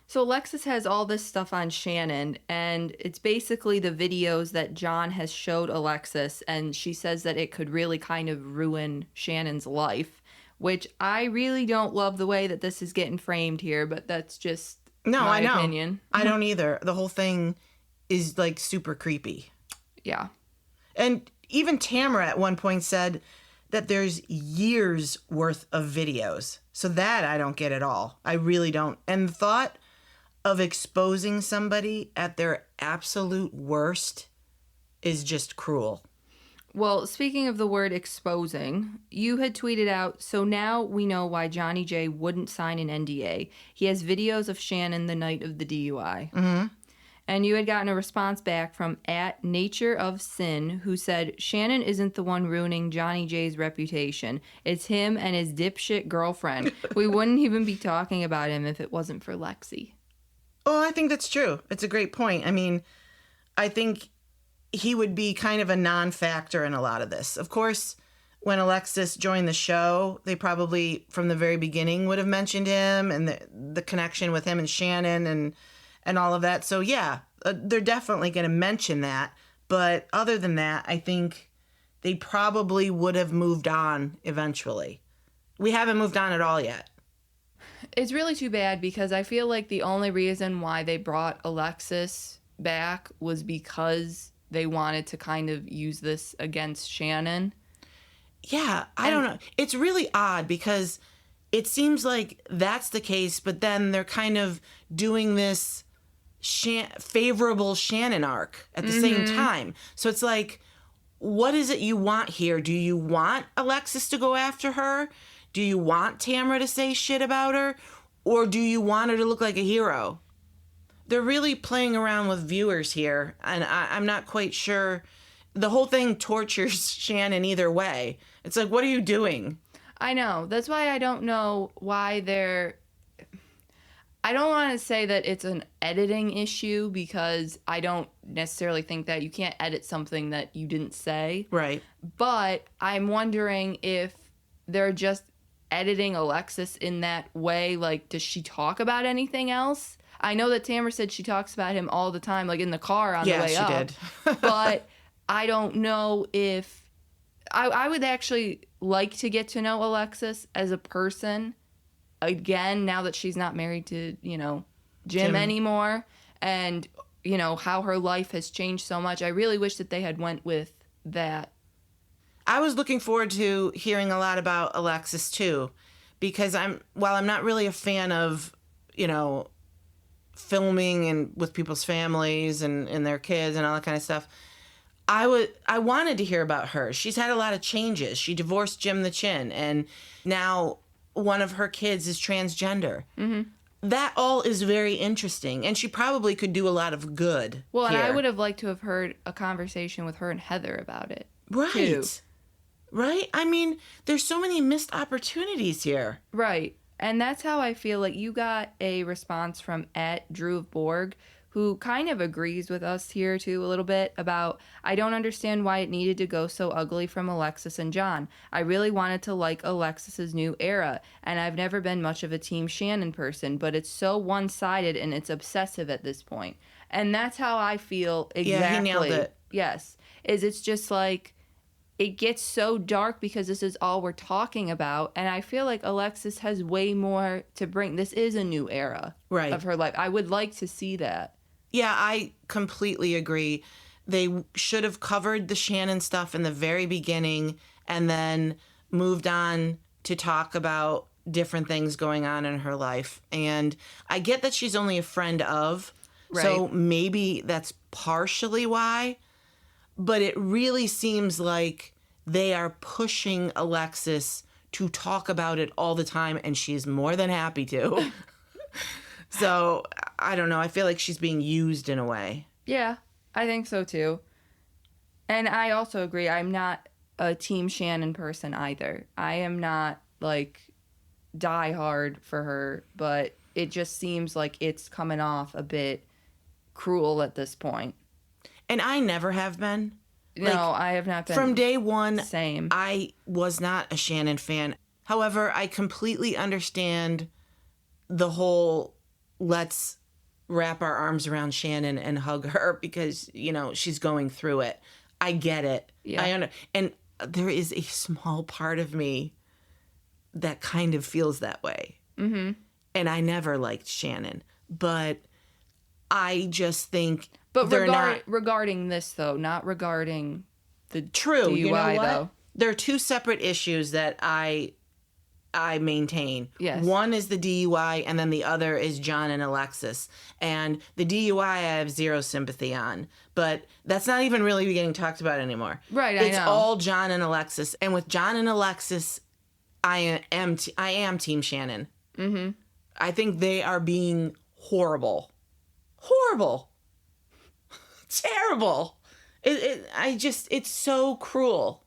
Speaker 2: So Alexis has all this stuff on Shannon, and it's basically the videos that John has showed Alexis, and she says that it could really kind of ruin Shannon's life, which I really don't love the way that this is getting framed here, but that's just
Speaker 1: No,
Speaker 2: my
Speaker 1: I know.
Speaker 2: opinion.
Speaker 1: I don't either. The whole thing is like super creepy.
Speaker 2: Yeah.
Speaker 1: And even Tamara at one point said that there's years worth of videos. So that I don't get at all. I really don't. And the thought of exposing somebody at their absolute worst is just cruel.
Speaker 2: Well, speaking of the word exposing, you had tweeted out, so now we know why Johnny J wouldn't sign an NDA. He has videos of Shannon the night of the DUI. Mm-hmm. And you had gotten a response back from @NatureOfSin, who said, Shannon isn't the one ruining Johnny J's reputation. It's him and his dipshit girlfriend. We wouldn't even be talking about him if it wasn't for Lexi.
Speaker 1: Oh, I think that's true. It's a great point. I mean, I think he would be kind of a non-factor in a lot of this. Of course, when Alexis joined the show, they probably from the very beginning would have mentioned him and the connection with him and Shannon and all of that. So yeah, they're definitely going to mention that. But other than that, I think they probably would have moved on eventually. We haven't moved on at all yet.
Speaker 2: It's really too bad because I feel like the only reason why they brought Alexis back was because they wanted to kind of use this against Shannon.
Speaker 1: Yeah, I don't know. It's really odd because it seems like that's the case, but then they're kind of doing this favorable Shannon arc at the same time. So it's like, what is it you want here? Do you want Alexis to go after her? Do you want Tamra to say shit about her? Or do you want her to look like a hero? They're really playing around with viewers here, and I'm not quite sure. The whole thing tortures Shannon either way. It's like, what are you doing?
Speaker 2: I know. That's why I don't know why I don't want to say that it's an editing issue, because I don't necessarily think that. You can't edit something that you didn't say.
Speaker 1: Right.
Speaker 2: But I'm wondering if they're just editing Alexis in that way. Like, does she talk about anything else? I know that Tamra said she talks about him all the time, like in the car on the way up.
Speaker 1: Yeah, she did.
Speaker 2: But I don't know if... I would actually like to get to know Alexis as a person. Again, now that she's not married to, Jim anymore, and, how her life has changed so much. I really wish that they had went with that.
Speaker 1: I was looking forward to hearing a lot about Alexis too, because while I'm not really a fan of, filming and with people's families and their kids and all that kind of stuff, I wanted to hear about her. She's had a lot of changes. She divorced Jim the Chin, and now one of her kids is transgender. Mm-hmm. That all is very interesting, and she probably could do a lot of good.
Speaker 2: Well,
Speaker 1: here.
Speaker 2: And I would have liked to have heard a conversation with her and Heather about it.
Speaker 1: Right.
Speaker 2: Too.
Speaker 1: Right? I mean, there's so many missed opportunities here.
Speaker 2: Right. And that's how I feel like you got a response from @Drew of Borg, who kind of agrees with us here too a little bit about, I don't understand why it needed to go so ugly from Alexis and John. I really wanted to like Alexis's new era, and I've never been much of a Team Shannon person, but it's so one-sided and it's obsessive at this point. And that's how I feel exactly.
Speaker 1: Yeah, he nailed it.
Speaker 2: Yes. It's just like, it gets so dark because this is all we're talking about, and I feel like Alexis has way more to bring. This is a new era of her life. I would like to see that.
Speaker 1: Yeah, I completely agree. They should have covered the Shannon stuff in the very beginning and then moved on to talk about different things going on in her life. And I get that she's only a friend of, so maybe that's partially why. But it really seems like they are pushing Alexis to talk about it all the time, and she's more than happy to. So, I don't know. I feel like she's being used in a way.
Speaker 2: Yeah, I think so too. And I also agree. I'm not a Team Shannon person either. I am not, like, die hard for her, but it just seems like it's coming off a bit cruel at this point.
Speaker 1: And I never have been.
Speaker 2: No, I have not been.
Speaker 1: From day one,
Speaker 2: same.
Speaker 1: I was not a Shannon fan. However, I completely understand the whole let's wrap our arms around Shannon and hug her because, she's going through it. I get it. Yeah. And there is a small part of me that kind of feels that way. Mm-hmm. And I never liked Shannon. But I just think
Speaker 2: regarding this, though, not regarding the
Speaker 1: True.
Speaker 2: DUI,
Speaker 1: you know what?
Speaker 2: though.
Speaker 1: There are two separate issues that I maintain.
Speaker 2: Yes.
Speaker 1: One is the DUI, and then the other is John and Alexis. And the DUI I have zero sympathy on. But that's not even really getting talked about anymore.
Speaker 2: Right,
Speaker 1: It's
Speaker 2: I know.
Speaker 1: all John and Alexis. And with John and Alexis, I am Team Shannon. Mm-hmm. I think they are being horrible. Horrible. Terrible. It's so cruel.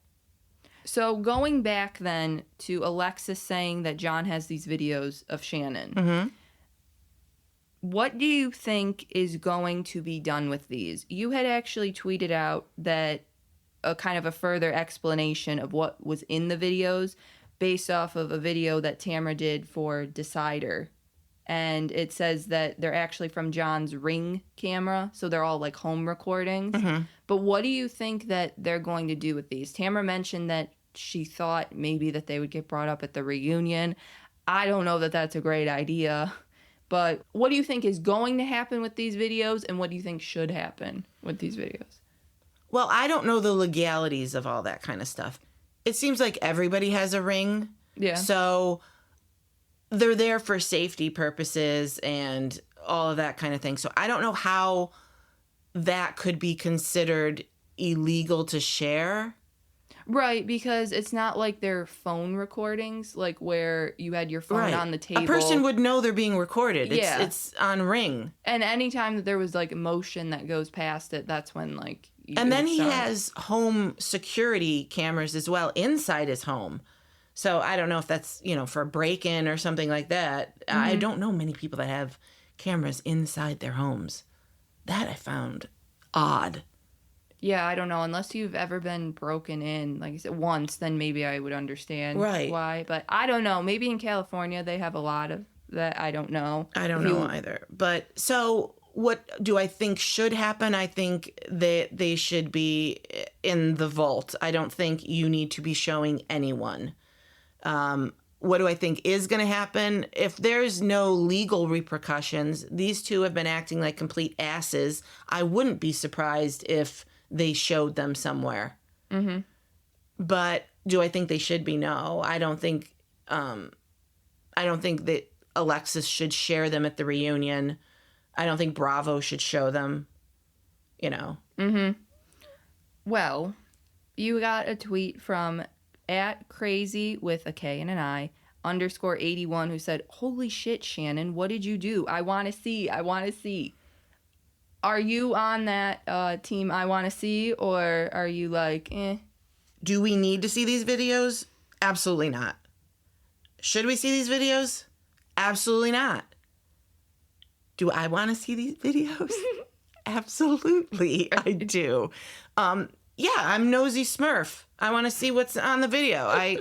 Speaker 2: So going back then to Alexis saying that John has these videos of Shannon, what do you think is going to be done with these? You had actually tweeted out that a kind of a further explanation of what was in the videos based off of a video that Tamra did for Decider. And it says that they're actually from John's Ring camera, so they're all like home recordings. Mm-hmm. But what do you think that they're going to do with these? Tamra mentioned that she thought maybe that they would get brought up at the reunion. I don't know that that's a great idea. But what do you think is going to happen with these videos, and what do you think should happen with these videos?
Speaker 1: Well, I don't know the legalities of all that kind of stuff. It seems like everybody has a ring.
Speaker 2: Yeah.
Speaker 1: So they're there for safety purposes and all of that kind of thing. So I don't know how that could be considered illegal to share.
Speaker 2: Right, because it's not like they're phone recordings, like where you had your phone on the table.
Speaker 1: A person would know they're being recorded.
Speaker 2: Yeah.
Speaker 1: It's on Ring.
Speaker 2: And anytime that there was like motion that goes past it, that's when like...
Speaker 1: And then he has home security cameras as well inside his home. So I don't know if that's, for a break-in or something like that. Mm-hmm. I don't know many people that have cameras inside their homes. That I found odd.
Speaker 2: Yeah, I don't know. Unless you've ever been broken in, like I said, once, then maybe I would understand why. But I don't know. Maybe in California they have a lot of that. I don't know.
Speaker 1: I don't know either. But so what do I think should happen? I think that they should be in the vault. I don't think you need to be showing anyone. What do I think is going to happen? If there's no legal repercussions, these two have been acting like complete asses. I wouldn't be surprised if they showed them somewhere. Mm-hmm. But do I think they should be? No. I don't think that Alexis should share them at the reunion. I don't think Bravo should show them,
Speaker 2: Mm-hmm. Well, you got a tweet from @crazy with a K and an I _81 who said, "Holy shit, Shannon, what did you do? I want to see. Are you on that team I want to see, or are you like, eh?
Speaker 1: Do we need to see these videos? Absolutely not. Should we see these videos? Absolutely not. Do I want to see these videos? Absolutely, I do. Yeah, I'm nosy Smurf. I want to see what's on the video. I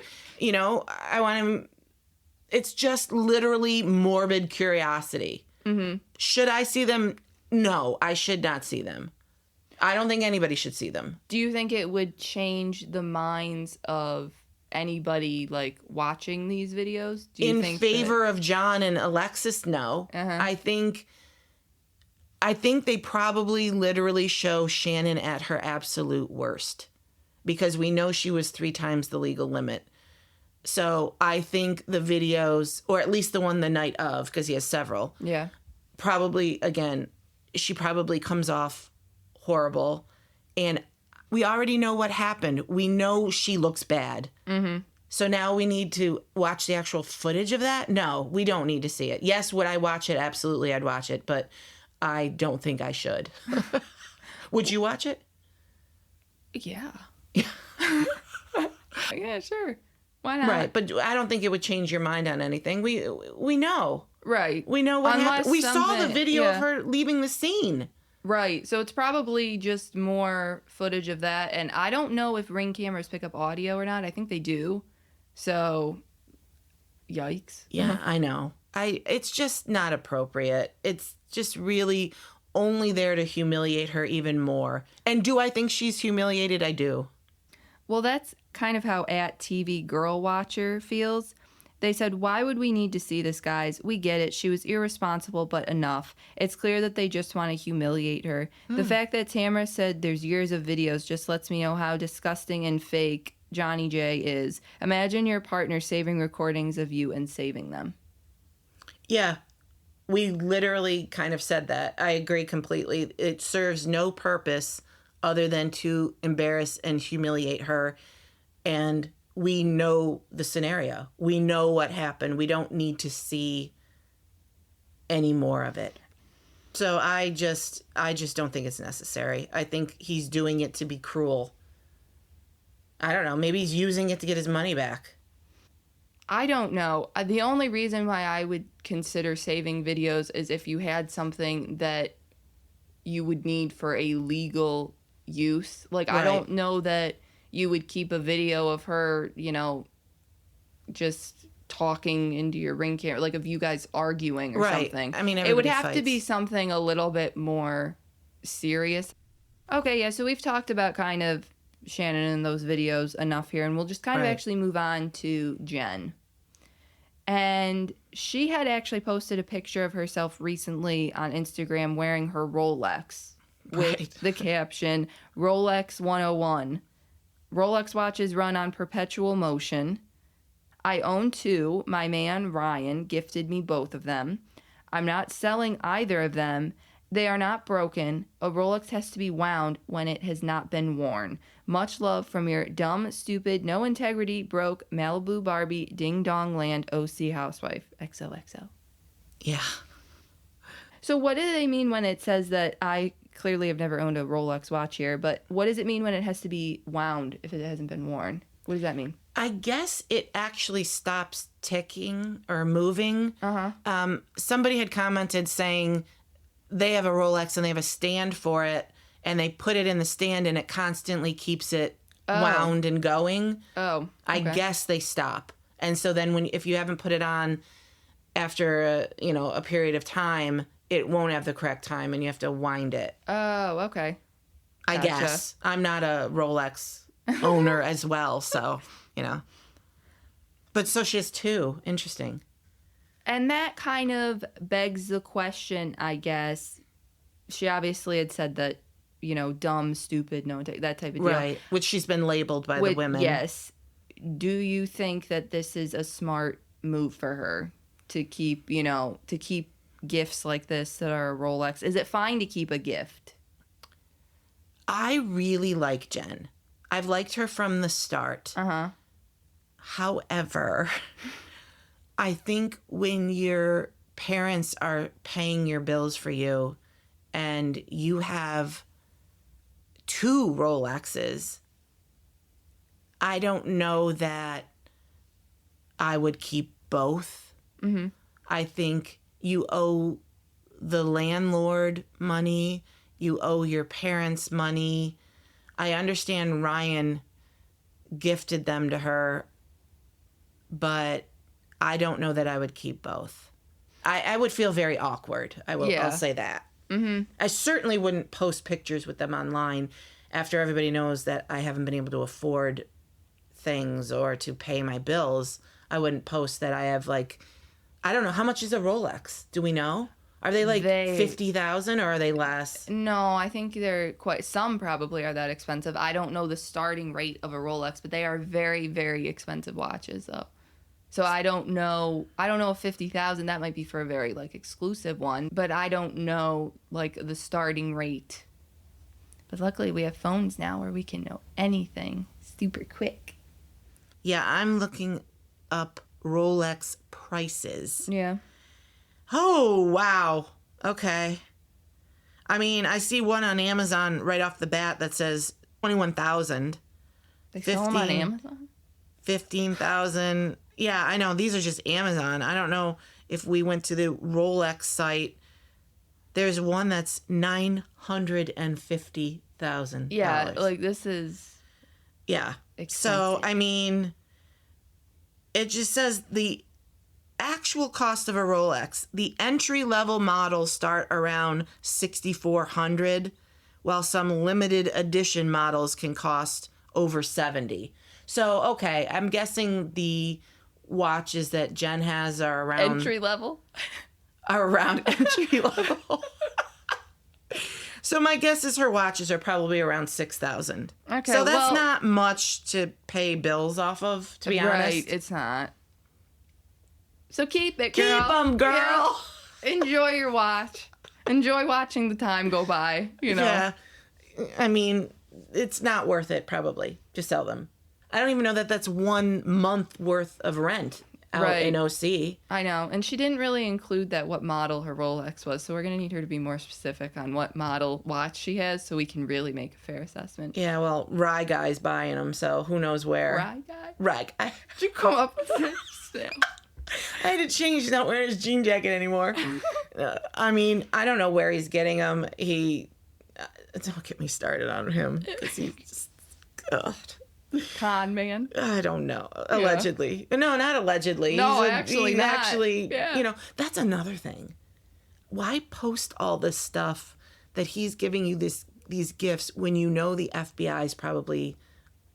Speaker 1: want to... It's just literally morbid curiosity. Mm-hmm. Should I see them? No, I should not see them. I don't think anybody should see them.
Speaker 2: Do you think it would change the minds of anybody like watching these videos? Do you
Speaker 1: think favor of John and Alexis? No. Uh-huh. I think they probably literally show Shannon at her absolute worst, because we know she was 3 times the legal limit. So I think the videos, or at least the one the night of, because he has several. Yeah. Probably, again, she probably comes off horrible. And we already know what happened. We know she looks bad. Mm-hmm. So now we need to watch the actual footage of that? No, we don't need to see it. Yes, would I watch it? Absolutely, I'd watch it. But I don't think I should. Would you watch it?
Speaker 2: Yeah. Yeah, sure. Why not?
Speaker 1: Right, but I don't think it would change your mind on anything. We know.
Speaker 2: Right.
Speaker 1: We know what happened. We saw the video of her leaving the scene.
Speaker 2: Right. So it's probably just more footage of that. And I don't know if Ring cameras pick up audio or not. I think they do. So, yikes.
Speaker 1: Yeah, I know. It's just not appropriate. It's just really only there to humiliate her even more. And do I think she's humiliated? I do.
Speaker 2: Well, that's kind of how @TV Girl Watcher feels. They said, "Why would we need to see this, guys? We get it. She was irresponsible, but enough. It's clear that they just want to humiliate her. The fact that Tamara said there's years of videos just lets me know how disgusting and fake Johnny J is. Imagine your partner saving recordings of you and saving them."
Speaker 1: Yeah, we literally kind of said that. I agree completely. It serves no purpose other than to embarrass and humiliate her. And we know the scenario. We know what happened. We don't need to see any more of it. So I just don't think it's necessary. I think he's doing it to be cruel. I don't know. Maybe he's using it to get his money back.
Speaker 2: I don't know. The only reason why I would consider saving videos is if you had something that you would need for a legal use. Like, right. I don't know that you would keep a video of her, just talking into your Ring camera, like of you guys arguing or something. I mean, it would have to be something a little bit more serious. Okay, yeah, so we've talked about kind of Shannon and those videos enough here, and we'll just kind of actually move on to Jen. And she had actually posted a picture of herself recently on Instagram wearing her Rolex with the caption, "Rolex 101. Rolex watches run on perpetual motion. I own 2. My man, Ryan, gifted me both of them. I'm not selling either of them. They are not broken. A Rolex has to be wound when it has not been worn. Much love from your dumb, stupid, no integrity, broke, Malibu Barbie, Ding Dong Land, OC housewife. XOXO.
Speaker 1: Yeah.
Speaker 2: So what do they mean when it says that I clearly have never owned a Rolex watch here, but what does it mean when it has to be wound if it hasn't been worn? What does that mean?
Speaker 1: I guess it actually stops ticking or moving. Somebody had commented saying they have a Rolex and they have a stand for it, and they put it in the stand and it constantly keeps it wound and going.
Speaker 2: Oh,
Speaker 1: I guess they stop. And so then if you haven't put it on after a period of time, it won't have the correct time and you have to wind it.
Speaker 2: Oh, okay.
Speaker 1: I guess. I'm not a Rolex owner as well, so, But so she has 2. Interesting.
Speaker 2: And that kind of begs the question, I guess. She obviously had said that, dumb, stupid, no, that type of deal.
Speaker 1: Right, which she's been labeled by the women.
Speaker 2: Yes. Do you think that this is a smart move for her to keep gifts like this that are a Rolex? Is it fine to keep a gift?
Speaker 1: I really like Jen. I've liked her from the start. However, I think when your parents are paying your bills for you and you have 2 Rolexes, I don't know that I would keep both. I think you owe the landlord money. You owe your parents money. I understand Ryan gifted them to her, but I don't know that I would keep both. I would feel very awkward. I'll say that. I certainly wouldn't post pictures with them online after everybody knows that I haven't been able to afford things or to pay my bills. I wouldn't post that I have I don't know, how much is a Rolex? Do we know? Are they 50,000 or are they less?
Speaker 2: No, I think they're some probably are that expensive. I don't know the starting rate of a Rolex, but they are very, very expensive watches though. So I don't know if 50,000, that might be for a very exclusive one, but I don't know the starting rate. But luckily we have phones now where we can know anything super quick.
Speaker 1: Yeah, I'm looking up Rolex prices.
Speaker 2: Yeah.
Speaker 1: Oh, wow. Okay. I mean, I see one on Amazon right off the bat that says 21,000.
Speaker 2: They sell them on Amazon?
Speaker 1: 15,000. Yeah, I know. These are just Amazon. I don't know if we went to the Rolex site. There's one that's $950,000.
Speaker 2: Yeah, this is...
Speaker 1: Yeah.
Speaker 2: Expensive.
Speaker 1: So, I mean, it just says the actual cost of a Rolex, the entry-level models start around $6,400, while some limited edition models can cost over $70,000. So, okay, I'm guessing the watches that Jen has are around...
Speaker 2: Entry level?
Speaker 1: Are around entry level. So my guess is her watches are probably around $6,000.
Speaker 2: Okay,
Speaker 1: so that's not much to pay bills off of, to be honest.
Speaker 2: Right, it's not. So keep it, girl.
Speaker 1: Keep them, girl.
Speaker 2: Yeah. Enjoy your watch. Enjoy watching the time go by,
Speaker 1: Yeah. I mean, it's not worth it, probably, to sell them. I don't even know that that's 1 month worth of rent out in OC.
Speaker 2: I know. And she didn't really include what model her Rolex was, so we're going to need her to be more specific on what model watch she has so we can really make a fair assessment.
Speaker 1: Yeah, well, Rye Guy's buying them, so who knows where.
Speaker 2: Rye Guy?
Speaker 1: Rye Guy.
Speaker 2: Did you come up with that?
Speaker 1: I had to change. He's not wearing his jean jacket anymore. I mean, I don't know where he's getting them. Don't get me started on him, because he's just, God.
Speaker 2: Con man.
Speaker 1: I don't know. Allegedly. Yeah. No, not allegedly.
Speaker 2: No, actually not.
Speaker 1: Actually, that's another thing. Why post all this stuff that he's giving you these gifts when you know the FBI's probably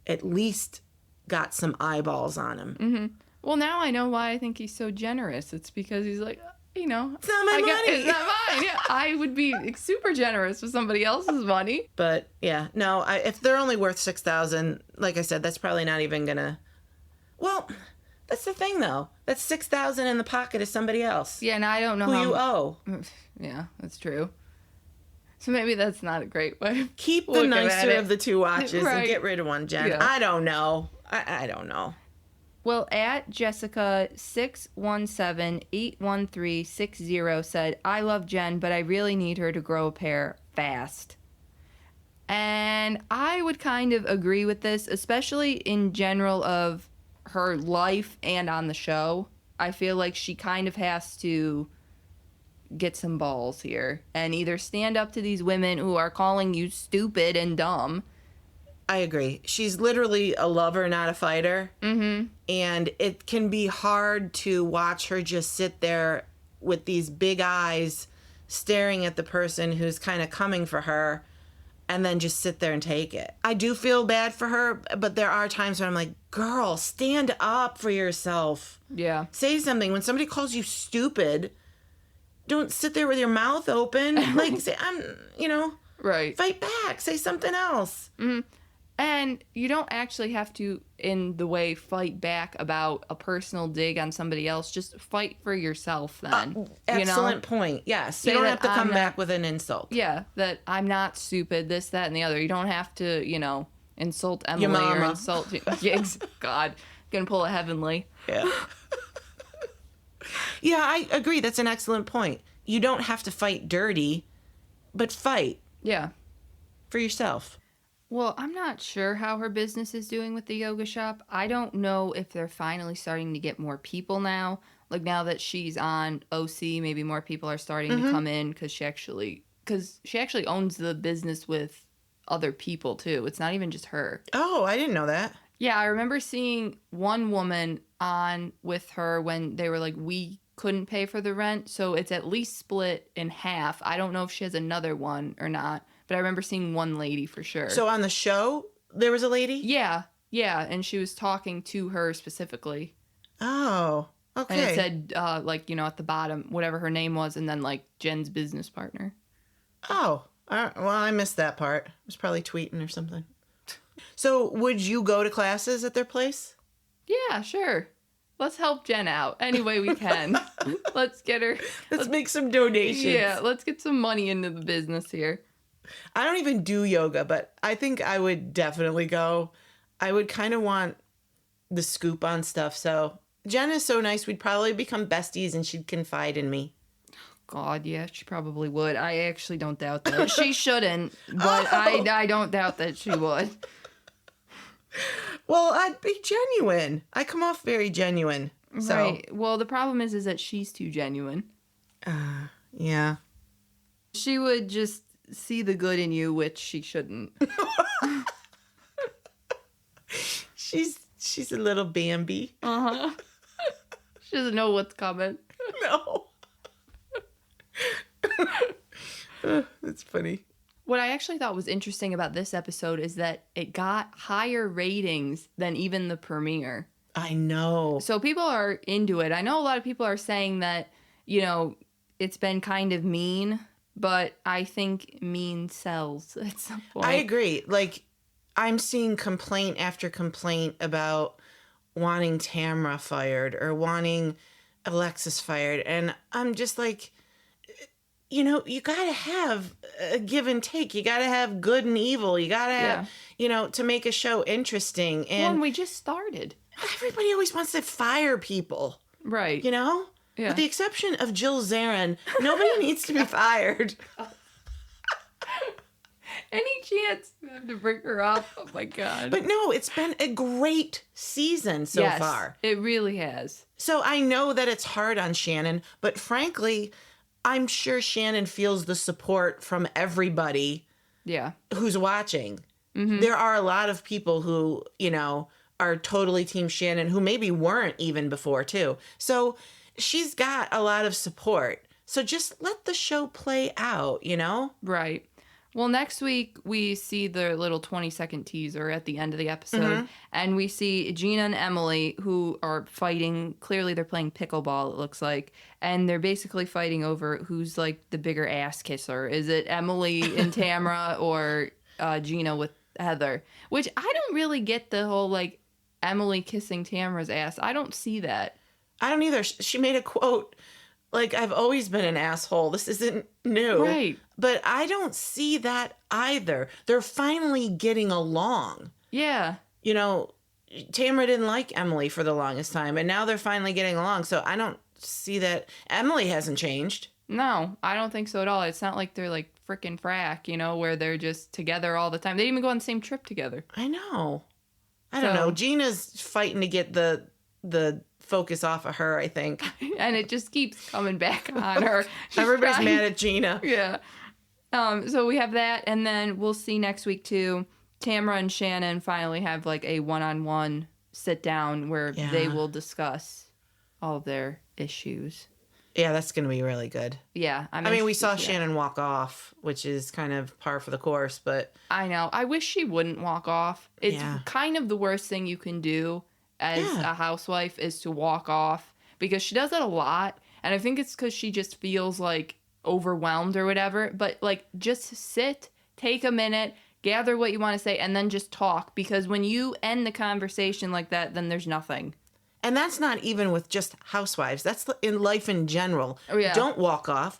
Speaker 1: at least got some eyeballs on him?
Speaker 2: Mm-hmm. Well, now I know why I think he's so generous. It's because he's like,
Speaker 1: it's not my money.
Speaker 2: It's not mine. Yeah, I would be super generous with somebody else's money.
Speaker 1: But yeah, no. If they're only worth $6,000, like I said, that's probably not even gonna. Well, that's the thing though. That's $6,000 in the pocket of somebody else.
Speaker 2: Yeah, and I don't know
Speaker 1: who you owe.
Speaker 2: Yeah, that's true. So maybe that's not a great way.
Speaker 1: Keep the nicer of the two watches
Speaker 2: Right.
Speaker 1: and get rid of one, Jen.
Speaker 2: Yeah.
Speaker 1: I don't know. I don't know.
Speaker 2: Well, at Jessica 617-81360 said, I love Jen, but I really need her to grow a pair fast. And I would kind of agree with this, especially in general of her life and on the show. I feel like she kind of has to get some balls here and either stand up to these women who are calling you stupid and dumb.
Speaker 1: I agree. She's literally a lover, not a fighter.
Speaker 2: Mm-hmm.
Speaker 1: And it can be hard to watch her just sit there with these big eyes staring at the person who's kind of coming for her and then just sit there and take it. I do feel bad for her, but there are times when I'm like, girl, stand up for yourself.
Speaker 2: Yeah.
Speaker 1: Say something. When somebody calls you stupid, don't sit there with your mouth open. Like, say,
Speaker 2: Right.
Speaker 1: fight back. Say something else.
Speaker 2: Mm-hmm. And you don't actually have to, in the way, fight back about a personal dig on somebody else. Just fight for yourself then.
Speaker 1: Excellent point. Yes.
Speaker 2: Say
Speaker 1: You don't
Speaker 2: that
Speaker 1: have to
Speaker 2: I'm
Speaker 1: come
Speaker 2: not-
Speaker 1: back with an insult.
Speaker 2: Yeah, that I'm not stupid, this, that, and the other. You don't have to, insult Emily
Speaker 1: Your
Speaker 2: or
Speaker 1: mama.
Speaker 2: insult... God, gonna pull a Heavenly.
Speaker 1: Yeah. Yeah, I agree. That's an excellent point. You don't have to fight dirty, but fight
Speaker 2: Yeah.
Speaker 1: for yourself.
Speaker 2: Well, I'm not sure how her business is doing with the yoga shop. I don't know if they're finally starting to get more people now. Like now that she's on OC, maybe more people are starting to come in because she actually owns the business with other people too. It's not even just her.
Speaker 1: Oh, I didn't know that.
Speaker 2: Yeah, I remember seeing one woman on with her when they were like, we couldn't pay for the rent, so it's at least split in half. I don't know if she has another one or not, but I remember seeing one lady for sure.
Speaker 1: So on the show, there was a lady?
Speaker 2: Yeah, and she was talking to her specifically.
Speaker 1: Oh, okay.
Speaker 2: And it said, at the bottom, whatever her name was, and then, Jen's business partner.
Speaker 1: Oh, well, I missed that part. I was probably tweeting or something. So would you go to classes at their place?
Speaker 2: Yeah, sure. Let's help Jen out any way we can. Let's get her.
Speaker 1: Let's make some donations.
Speaker 2: Yeah, let's get some money into the business here.
Speaker 1: I don't even do yoga, but I think I would definitely go. I would kind of want the scoop on stuff. So Jen is so nice. We'd probably become besties and she'd confide in me.
Speaker 2: God, yeah, she probably would. I actually don't doubt that. She shouldn't, but I don't doubt that she would.
Speaker 1: Well, I'd be genuine. I come off very genuine. So.
Speaker 2: Right. Well, the problem is that she's too genuine.
Speaker 1: Yeah.
Speaker 2: She would just see the good in you, which she shouldn't.
Speaker 1: She's a little Bambi.
Speaker 2: Uh-huh. She doesn't know what's coming.
Speaker 1: No. That's funny.
Speaker 2: What I actually thought was interesting about this episode is that it got higher ratings than even the premiere.
Speaker 1: I know.
Speaker 2: So people are into it. I know a lot of people are saying that, it's been kind of mean, but I think mean sells at some point.
Speaker 1: I agree. I'm seeing complaint after complaint about wanting Tamra fired or wanting Alexis fired. And I'm just like, you got to have a give and take. You got to have good and evil. You got to have, to make a show interesting.
Speaker 2: And we just started.
Speaker 1: Everybody always wants to fire people.
Speaker 2: Right.
Speaker 1: Yeah. With the exception of Jill Zarin, nobody needs to be fired.
Speaker 2: Any chance you have to bring her up? Oh, my God.
Speaker 1: But no, it's been a great season so far.
Speaker 2: It really has.
Speaker 1: So I know that it's hard on Shannon, but frankly, I'm sure Shannon feels the support from everybody who's watching. Mm-hmm. There are a lot of people who, are totally Team Shannon who maybe weren't even before, too. So she's got a lot of support. So just let the show play out,
Speaker 2: Right. Well, next week we see the little 20-second teaser at the end of the episode, and we see Gina and Emily who are fighting. Clearly, they're playing pickleball, it looks like, and they're basically fighting over who's the bigger ass kisser. Is it Emily and Tamra or Gina with Heather? Which I don't really get the whole Emily kissing Tamra's ass. I don't see that.
Speaker 1: I don't either. She made a quote like, I've always been an asshole. This isn't new.
Speaker 2: Right.
Speaker 1: But I don't see that either. They're finally getting along.
Speaker 2: Yeah.
Speaker 1: You know, Tamara didn't like Emily for the longest time, and now they're finally getting along. So I don't see that. Emily hasn't changed.
Speaker 2: No, I don't think so at all. It's not like they're like frickin' frack, where they're just together all the time. They didn't even go on the same trip together.
Speaker 1: I know. I don't know. Gina's fighting to get the focus off of her, I think.
Speaker 2: And it just keeps coming back on her.
Speaker 1: Everybody's mad at Gina.
Speaker 2: Yeah. So we have that, and then we'll see next week too. Tamara and Shannon finally have like a one-on-one sit down where they will discuss all of their issues.
Speaker 1: Yeah, that's going to be really good.
Speaker 2: Yeah.
Speaker 1: I mean, we saw Shannon walk off, which is kind of par for the course, but...
Speaker 2: I know. I wish she wouldn't walk off. It's kind of the worst thing you can do as a housewife is to walk off, because she does that a lot, and I think it's because she just feels like overwhelmed or whatever, but like just sit, take a minute, gather what you want to say, and then just talk, because when you end the conversation like that, then there's nothing.
Speaker 1: And that's not even with just housewives. That's in life in general.
Speaker 2: Oh, yeah.
Speaker 1: Don't walk off.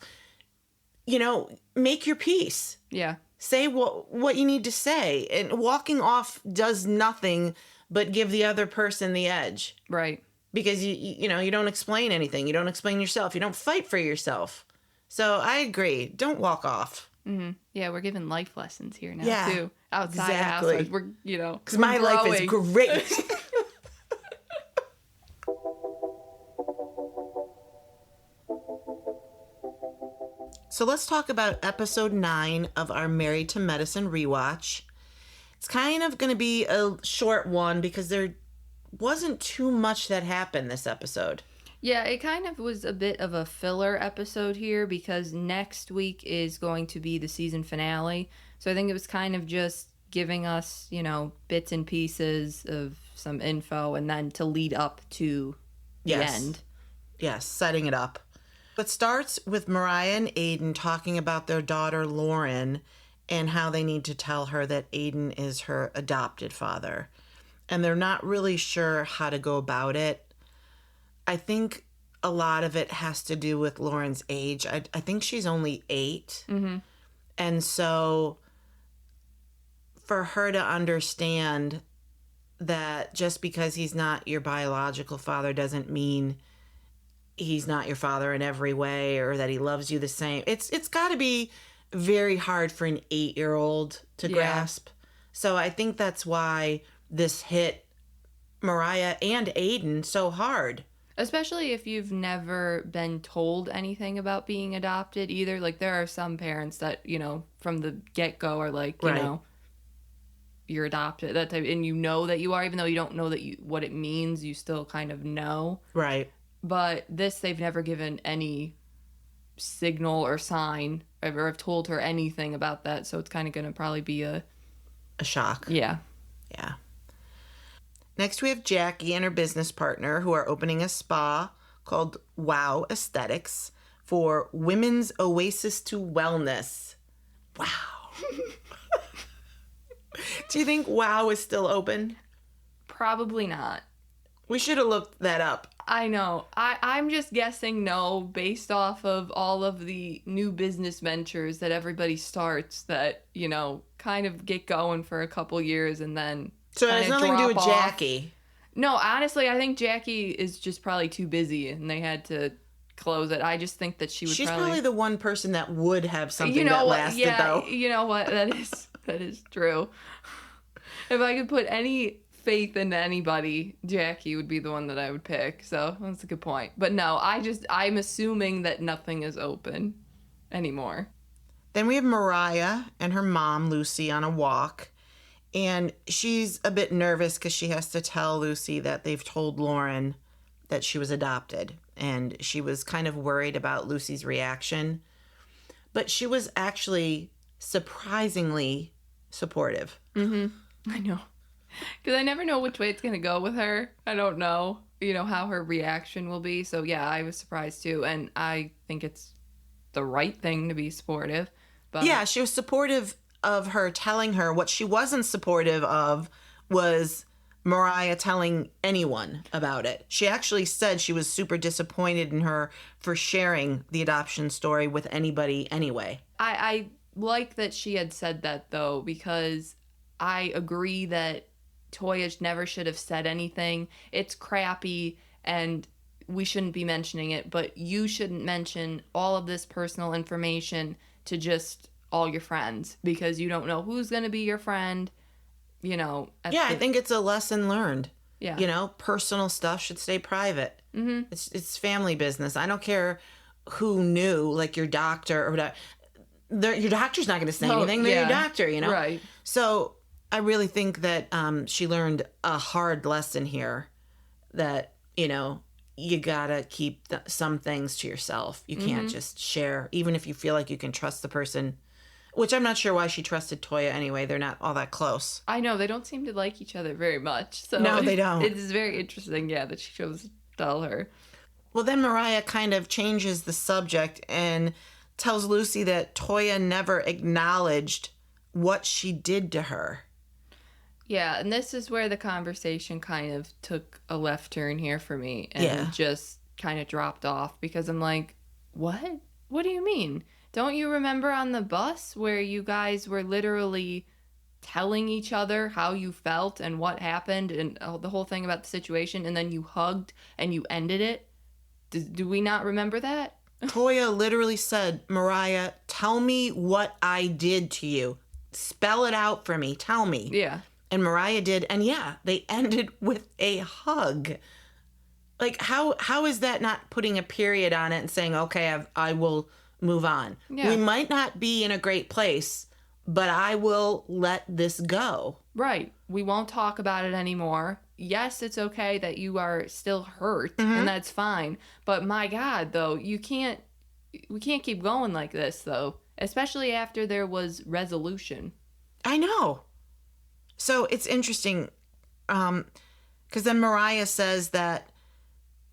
Speaker 1: Make your peace.
Speaker 2: Yeah.
Speaker 1: Say what you need to say. And walking off does nothing but give the other person the edge.
Speaker 2: Right.
Speaker 1: Because, you don't explain anything. You don't explain yourself. You don't fight for yourself. So I agree. Don't walk off.
Speaker 2: Mm-hmm. Yeah, we're giving life lessons here now, too. Outside
Speaker 1: exactly.
Speaker 2: housewives. We're,
Speaker 1: because my life is great. So let's talk about episode 9 of our Married to Medicine rewatch. It's kind of going to be a short one because there wasn't too much that happened this episode.
Speaker 2: Yeah, it kind of was a bit of a filler episode here because next week is going to be the season finale. So I think it was kind of just giving us, bits and pieces of some info and then to lead up to the end.
Speaker 1: Yes, setting it up. It starts with Mariah and Aiden talking about their daughter Lauren and how they need to tell her that Aiden is her adopted father. And they're not really sure how to go about it. I think a lot of it has to do with Lauren's age. I think she's only 8.
Speaker 2: Mm-hmm.
Speaker 1: And so for her to understand that just because he's not your biological father doesn't mean he's not your father in every way or that he loves you the same. It's got to be very hard for an 8-year-old to grasp. So I think that's why this hit Mariah and Aiden so hard.
Speaker 2: Especially if you've never been told anything about being adopted either. Like, there are some parents that, from the get-go are like, you're adopted, that type, and that you are, even though you don't know what it means, you still kind of know.
Speaker 1: Right.
Speaker 2: But this, they've never given any signal or sign or have told her anything about that. So it's kind of going to probably be a
Speaker 1: shock.
Speaker 2: Yeah.
Speaker 1: Yeah. Next, we have Jackie and her business partner who are opening a spa called Wow Aesthetics for Women's Oasis to Wellness. Wow. Do you think Wow is still open?
Speaker 2: Probably not.
Speaker 1: We should have looked that up.
Speaker 2: I know. I'm just guessing no, based off of all of the new business ventures that everybody starts that, kind of get going for a couple years and then
Speaker 1: so it has nothing to do with Jackie.
Speaker 2: No, honestly, I think Jackie is just probably too busy and they had to close it. I just think that she's
Speaker 1: probably the one person that would have something that lasted, though.
Speaker 2: You know what? That is true. If I could put any faith in anybody, Jackie would be the one that I would pick. So that's a good point. But no, I'm assuming that nothing is open anymore.
Speaker 1: Then we have Mariah and her mom, Lucy, on a walk. And she's a bit nervous because she has to tell Lucy that they've told Lauren that she was adopted. And she was kind of worried about Lucy's reaction. But she was actually surprisingly supportive.
Speaker 2: Mm-hmm. I know. Because I never know which way it's going to go with her. I don't know, how her reaction will be. So, yeah, I was surprised, too. And I think it's the right thing to be supportive. But
Speaker 1: yeah, she was supportive of her telling her. What she wasn't supportive of was Mariah telling anyone about it. She actually said she was super disappointed in her for sharing the adoption story with anybody anyway.
Speaker 2: I like that she had said that, though, because I agree that Toya never should have said anything. It's crappy, and we shouldn't be mentioning it, but you shouldn't mention all of this personal information to just all your friends, because you don't know who's going to be your friend, you know.
Speaker 1: I think it's a lesson learned.
Speaker 2: Yeah.
Speaker 1: You know, personal stuff should stay private. Mm-hmm. It's family business. I don't care who knew, like your doctor or whatever. Your doctor's not going to say anything. They're your doctor, you know?
Speaker 2: Right.
Speaker 1: So I really think that she learned a hard lesson here that, you know, you got to keep some things to yourself. You can't just share, even if you feel like you can trust the person, which I'm not sure why she trusted Toya anyway. They're not all that close.
Speaker 2: I know. They don't seem to like each other very much. So
Speaker 1: no, they don't.
Speaker 2: It is very interesting, that she chose to tell her.
Speaker 1: Well, then Mariah kind of changes the subject and tells Lucy that Toya never acknowledged what she did to her.
Speaker 2: Yeah, and this is where the conversation kind of took a left turn here for me and just kind of dropped off, because I'm like, what? What do you mean? Don't you remember on the bus where you guys were literally telling each other how you felt and what happened and the whole thing about the situation, and then you hugged and you ended it? Do we not remember that?
Speaker 1: Toya literally said, Mariah, tell me what I did to you. Spell it out for me. Tell me.
Speaker 2: Yeah.
Speaker 1: And Mariah did. And they ended with a hug. Like, how is that not putting a period on it and saying, okay, I will move on? Yeah. We might not be in a great place, but I will let this go.
Speaker 2: Right. We won't talk about it anymore. Yes, it's okay that you are still hurt, and that's fine. But my God, though, we can't keep going like this, though, especially after there was resolution.
Speaker 1: I know. So it's interesting, because then Mariah says that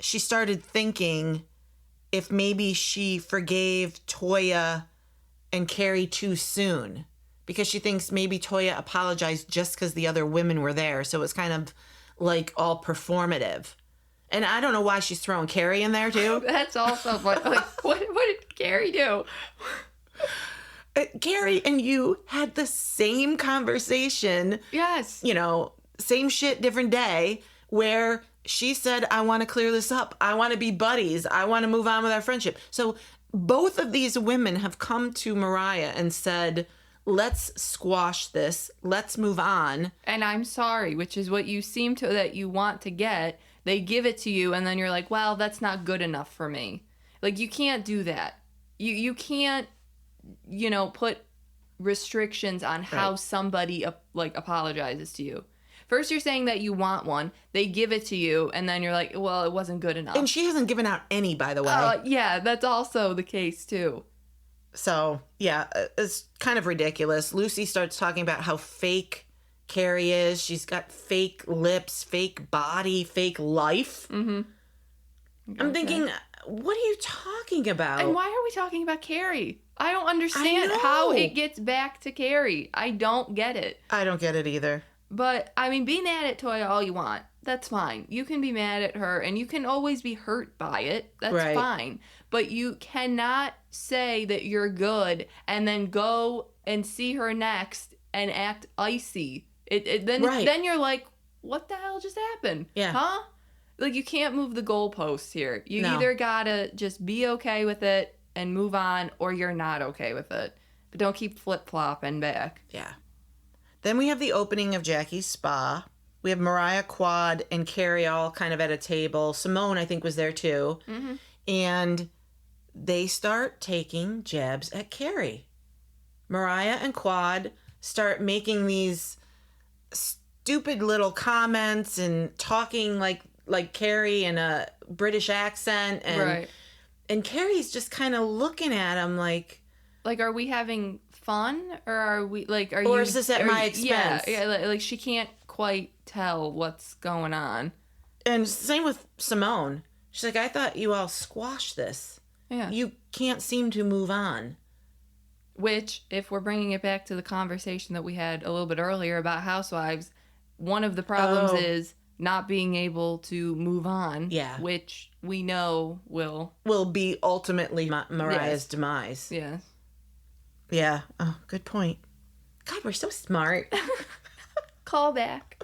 Speaker 1: she started thinking if maybe she forgave Toya and Carrie too soon, because she thinks maybe Toya apologized just because the other women were there. So it's kind of like all performative. And I don't know why she's throwing Carrie in there too.
Speaker 2: That's also what did Carrie do?
Speaker 1: Carrie and you had the same conversation.
Speaker 2: Yes.
Speaker 1: You know, same shit, different day, where she said, I want to clear this up. I want to be buddies. I want to move on with our friendship. So both of these women have come to Mariah and said, let's squash this. Let's move on.
Speaker 2: And I'm sorry, which is what you seem to that you want to get. They give it to you, and then you're like, well, that's not good enough for me. Like, you can't do that. You can't, put restrictions on how somebody apologizes to you. First, you're saying that you want one. They give it to you, and then you're like, well, it wasn't good enough.
Speaker 1: And she hasn't given out any, by the way.
Speaker 2: Yeah, that's also the case, too.
Speaker 1: So, yeah, it's kind of ridiculous. Lucy starts talking about how fake Carrie is. She's got fake lips, fake body, fake life. Mm-hmm. I'm thinking, what are you talking about?
Speaker 2: And why are we talking about Carrie? I don't understand how it gets back to Carrie. I don't get it.
Speaker 1: I don't get it either.
Speaker 2: But, I mean, be mad at Toya all you want. That's fine. You can be mad at her, and you can always be hurt by it. That's fine. But you cannot say that you're good and then go and see her next and act icy. Then you're like, what the hell just happened?
Speaker 1: Yeah.
Speaker 2: Huh? Like, you can't move the goalposts here. You either gotta just be okay with it and move on, or you're not okay with it. But don't keep flip-flopping back.
Speaker 1: Yeah. Then we have the opening of Jackie's spa. We have Mariah, Quad, and Carrie all kind of at a table. Simone, I think, was there too. Mm-hmm. And they start taking jabs at Carrie. Mariah and Quad start making these stupid little comments and talking like Carrie in a British accent. And Carrie's just kind of looking at him like,
Speaker 2: are we having fun, or are we
Speaker 1: or is this at my expense?
Speaker 2: Yeah, like she can't quite tell what's going on.
Speaker 1: And same with Simone. She's like, I thought you all squashed this.
Speaker 2: Yeah.
Speaker 1: You can't seem to move on.
Speaker 2: Which, if we're bringing it back to the conversation that we had a little bit earlier about Housewives, one of the problems
Speaker 1: Oh.
Speaker 2: is not being able to move on.
Speaker 1: Yeah.
Speaker 2: Which we know will
Speaker 1: be ultimately Mariah's
Speaker 2: Yes.
Speaker 1: demise.
Speaker 2: Yeah.
Speaker 1: Yeah. Oh, good point. God, we're so smart.
Speaker 2: Call back.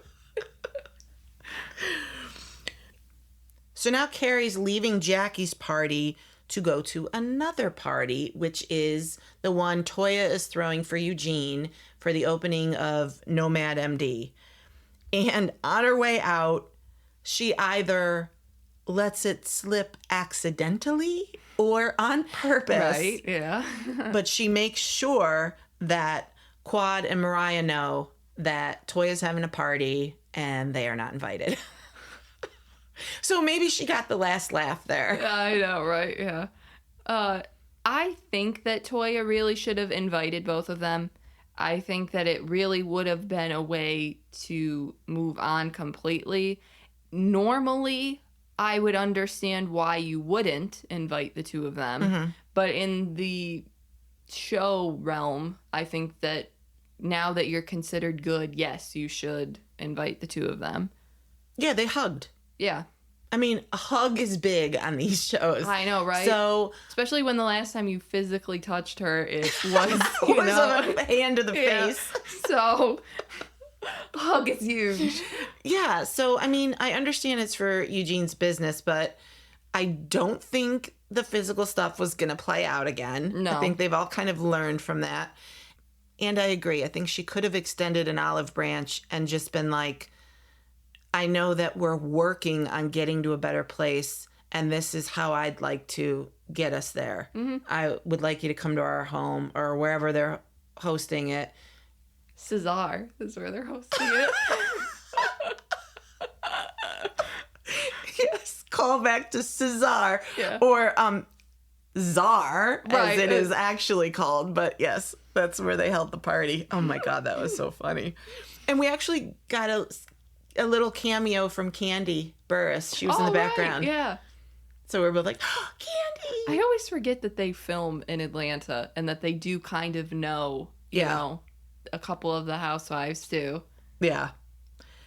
Speaker 1: So now Carrie's leaving Jackie's party to go to another party, which is the one Toya is throwing for Eugene for the opening of Nomad MD. And on her way out, she either lets it slip accidentally or on purpose.
Speaker 2: Right, yeah.
Speaker 1: But she makes sure that Quad and Mariah know that Toya's having a party and they are not invited. So maybe she got the last laugh there.
Speaker 2: I know, right? Yeah. I think that Toya really should have invited both of them. I think that it really would have been a way to move on completely. Normally, I would understand why you wouldn't invite the two of them.
Speaker 1: Mm-hmm.
Speaker 2: But in the show realm, I think that now that you're considered good, yes, you should invite the two of them.
Speaker 1: Yeah, they hugged.
Speaker 2: Yeah.
Speaker 1: I mean, a hug is big on these shows.
Speaker 2: I know, right?
Speaker 1: So,
Speaker 2: especially when the last time you physically touched her, it was,
Speaker 1: a hand to the face.
Speaker 2: So, hug is huge.
Speaker 1: Yeah, so, I mean, I understand it's for Eugene's business, but I don't think the physical stuff was going to play out again.
Speaker 2: No.
Speaker 1: I think they've all kind of learned from that. And I agree. I think she could have extended an olive branch and just been like, I know that we're working on getting to a better place, and this is how I'd like to get us there.
Speaker 2: Mm-hmm.
Speaker 1: I would like you to come to our home or wherever they're hosting it.
Speaker 2: Cesar is where they're hosting it.
Speaker 1: Yes, call back to Cesar.
Speaker 2: Yeah.
Speaker 1: Or Czar,
Speaker 2: Right.
Speaker 1: as it is actually called. But yes, that's where they held the party. Oh my God, that was so funny. And we actually got a little cameo from Candy Burris. She was in the background.
Speaker 2: Right, yeah.
Speaker 1: So we're both like, oh, Candy!
Speaker 2: I always forget that they film in Atlanta and that they do kind of know, you know, a couple of the housewives too.
Speaker 1: Yeah.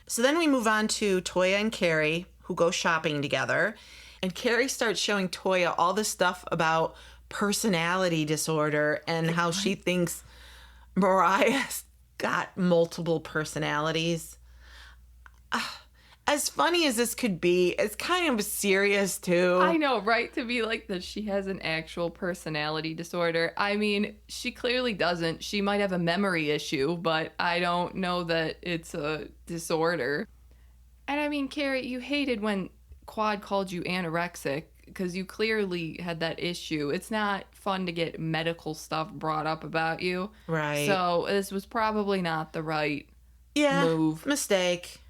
Speaker 1: So then we move on to Toya and Carrie, who go shopping together. And Carrie starts showing Toya all this stuff about personality disorder and how she thinks Mariah's got multiple personalities. As funny as this could be, it's kind of serious too.
Speaker 2: I know, right? To be like that she has an actual personality disorder. I mean, she clearly doesn't. She might have a memory issue, but I don't know that it's a disorder. And I mean, Carrie, you hated when Quad called you anorexic because you clearly had that issue. It's not fun to get medical stuff brought up about you.
Speaker 1: Right.
Speaker 2: So this was probably not the right move.
Speaker 1: Mistake.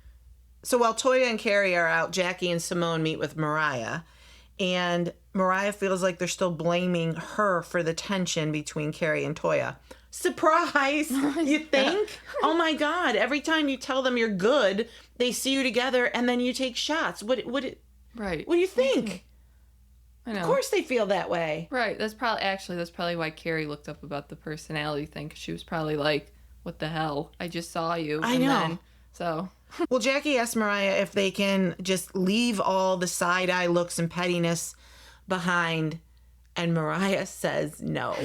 Speaker 1: So while Toya and Carrie are out, Jackie and Simone meet with Mariah. And Mariah feels like they're still blaming her for the tension between Carrie and Toya. Surprise! You think? Oh my God. Every time you tell them you're good, they see you together and then you take shots.
Speaker 2: Right.
Speaker 1: What do you think?
Speaker 2: I know.
Speaker 1: Of course they feel that way.
Speaker 2: Right. That's probably why Carrie looked up about the personality thing, because she was probably like, what the hell? I just saw you.
Speaker 1: I know.
Speaker 2: So...
Speaker 1: Well, Jackie asked Mariah if they can just leave all the side-eye looks and pettiness behind, and Mariah says no.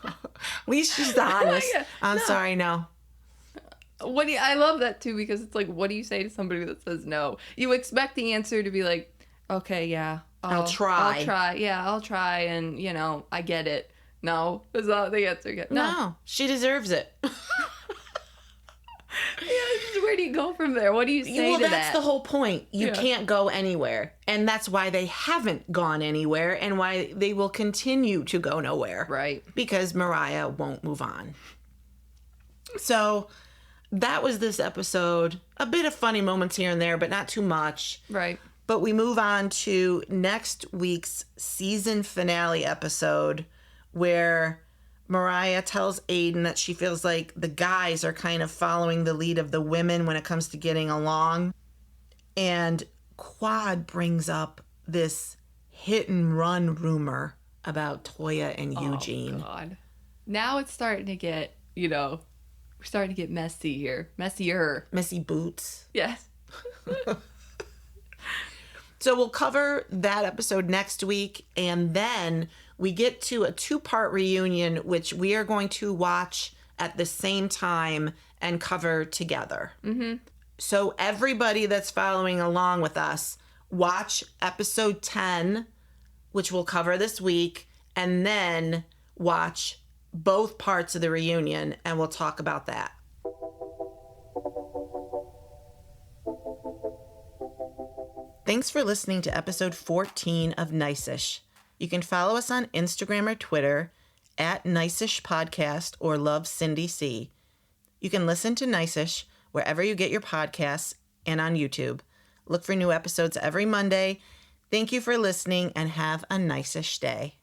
Speaker 1: At least she's honest.
Speaker 2: Yeah,
Speaker 1: I'm
Speaker 2: no.
Speaker 1: sorry, no.
Speaker 2: I love that too, because it's like, what do you say to somebody that says no? You expect the answer to be like, okay, yeah,
Speaker 1: I'll try.
Speaker 2: I'll try, and I get it. No, is that the answer?
Speaker 1: No, she deserves it.
Speaker 2: Yeah, where do you go from there? What do you say to that? Well,
Speaker 1: that's the whole point. You can't go anywhere. And that's why they haven't gone anywhere and why they will continue to go nowhere.
Speaker 2: Right.
Speaker 1: Because Mariah won't move on. So that was this episode. A bit of funny moments here and there, but not too much.
Speaker 2: Right.
Speaker 1: But we move on to next week's season finale episode where Mariah tells Aiden that she feels like the guys are kind of following the lead of the women when it comes to getting along. And Quad brings up this hit and run rumor about Toya and Eugene.
Speaker 2: Oh, God. Now it's starting to get, We're starting to get messy here. Messier.
Speaker 1: Messy boots.
Speaker 2: Yes.
Speaker 1: So we'll cover that episode next week, and then we get to a 2-part reunion, which we are going to watch at the same time and cover together. Mm-hmm. So everybody that's following along with us, watch episode 10, which we'll cover this week, and then watch both parts of the reunion, and we'll talk about that. Thanks for listening to episode 14 of Nice-ish. You can follow us on Instagram or Twitter at Nice-ish Podcast or Love Cindy C. You can listen to Nice-ish wherever you get your podcasts and on YouTube. Look for new episodes every Monday. Thank you for listening and have a nice-ish day.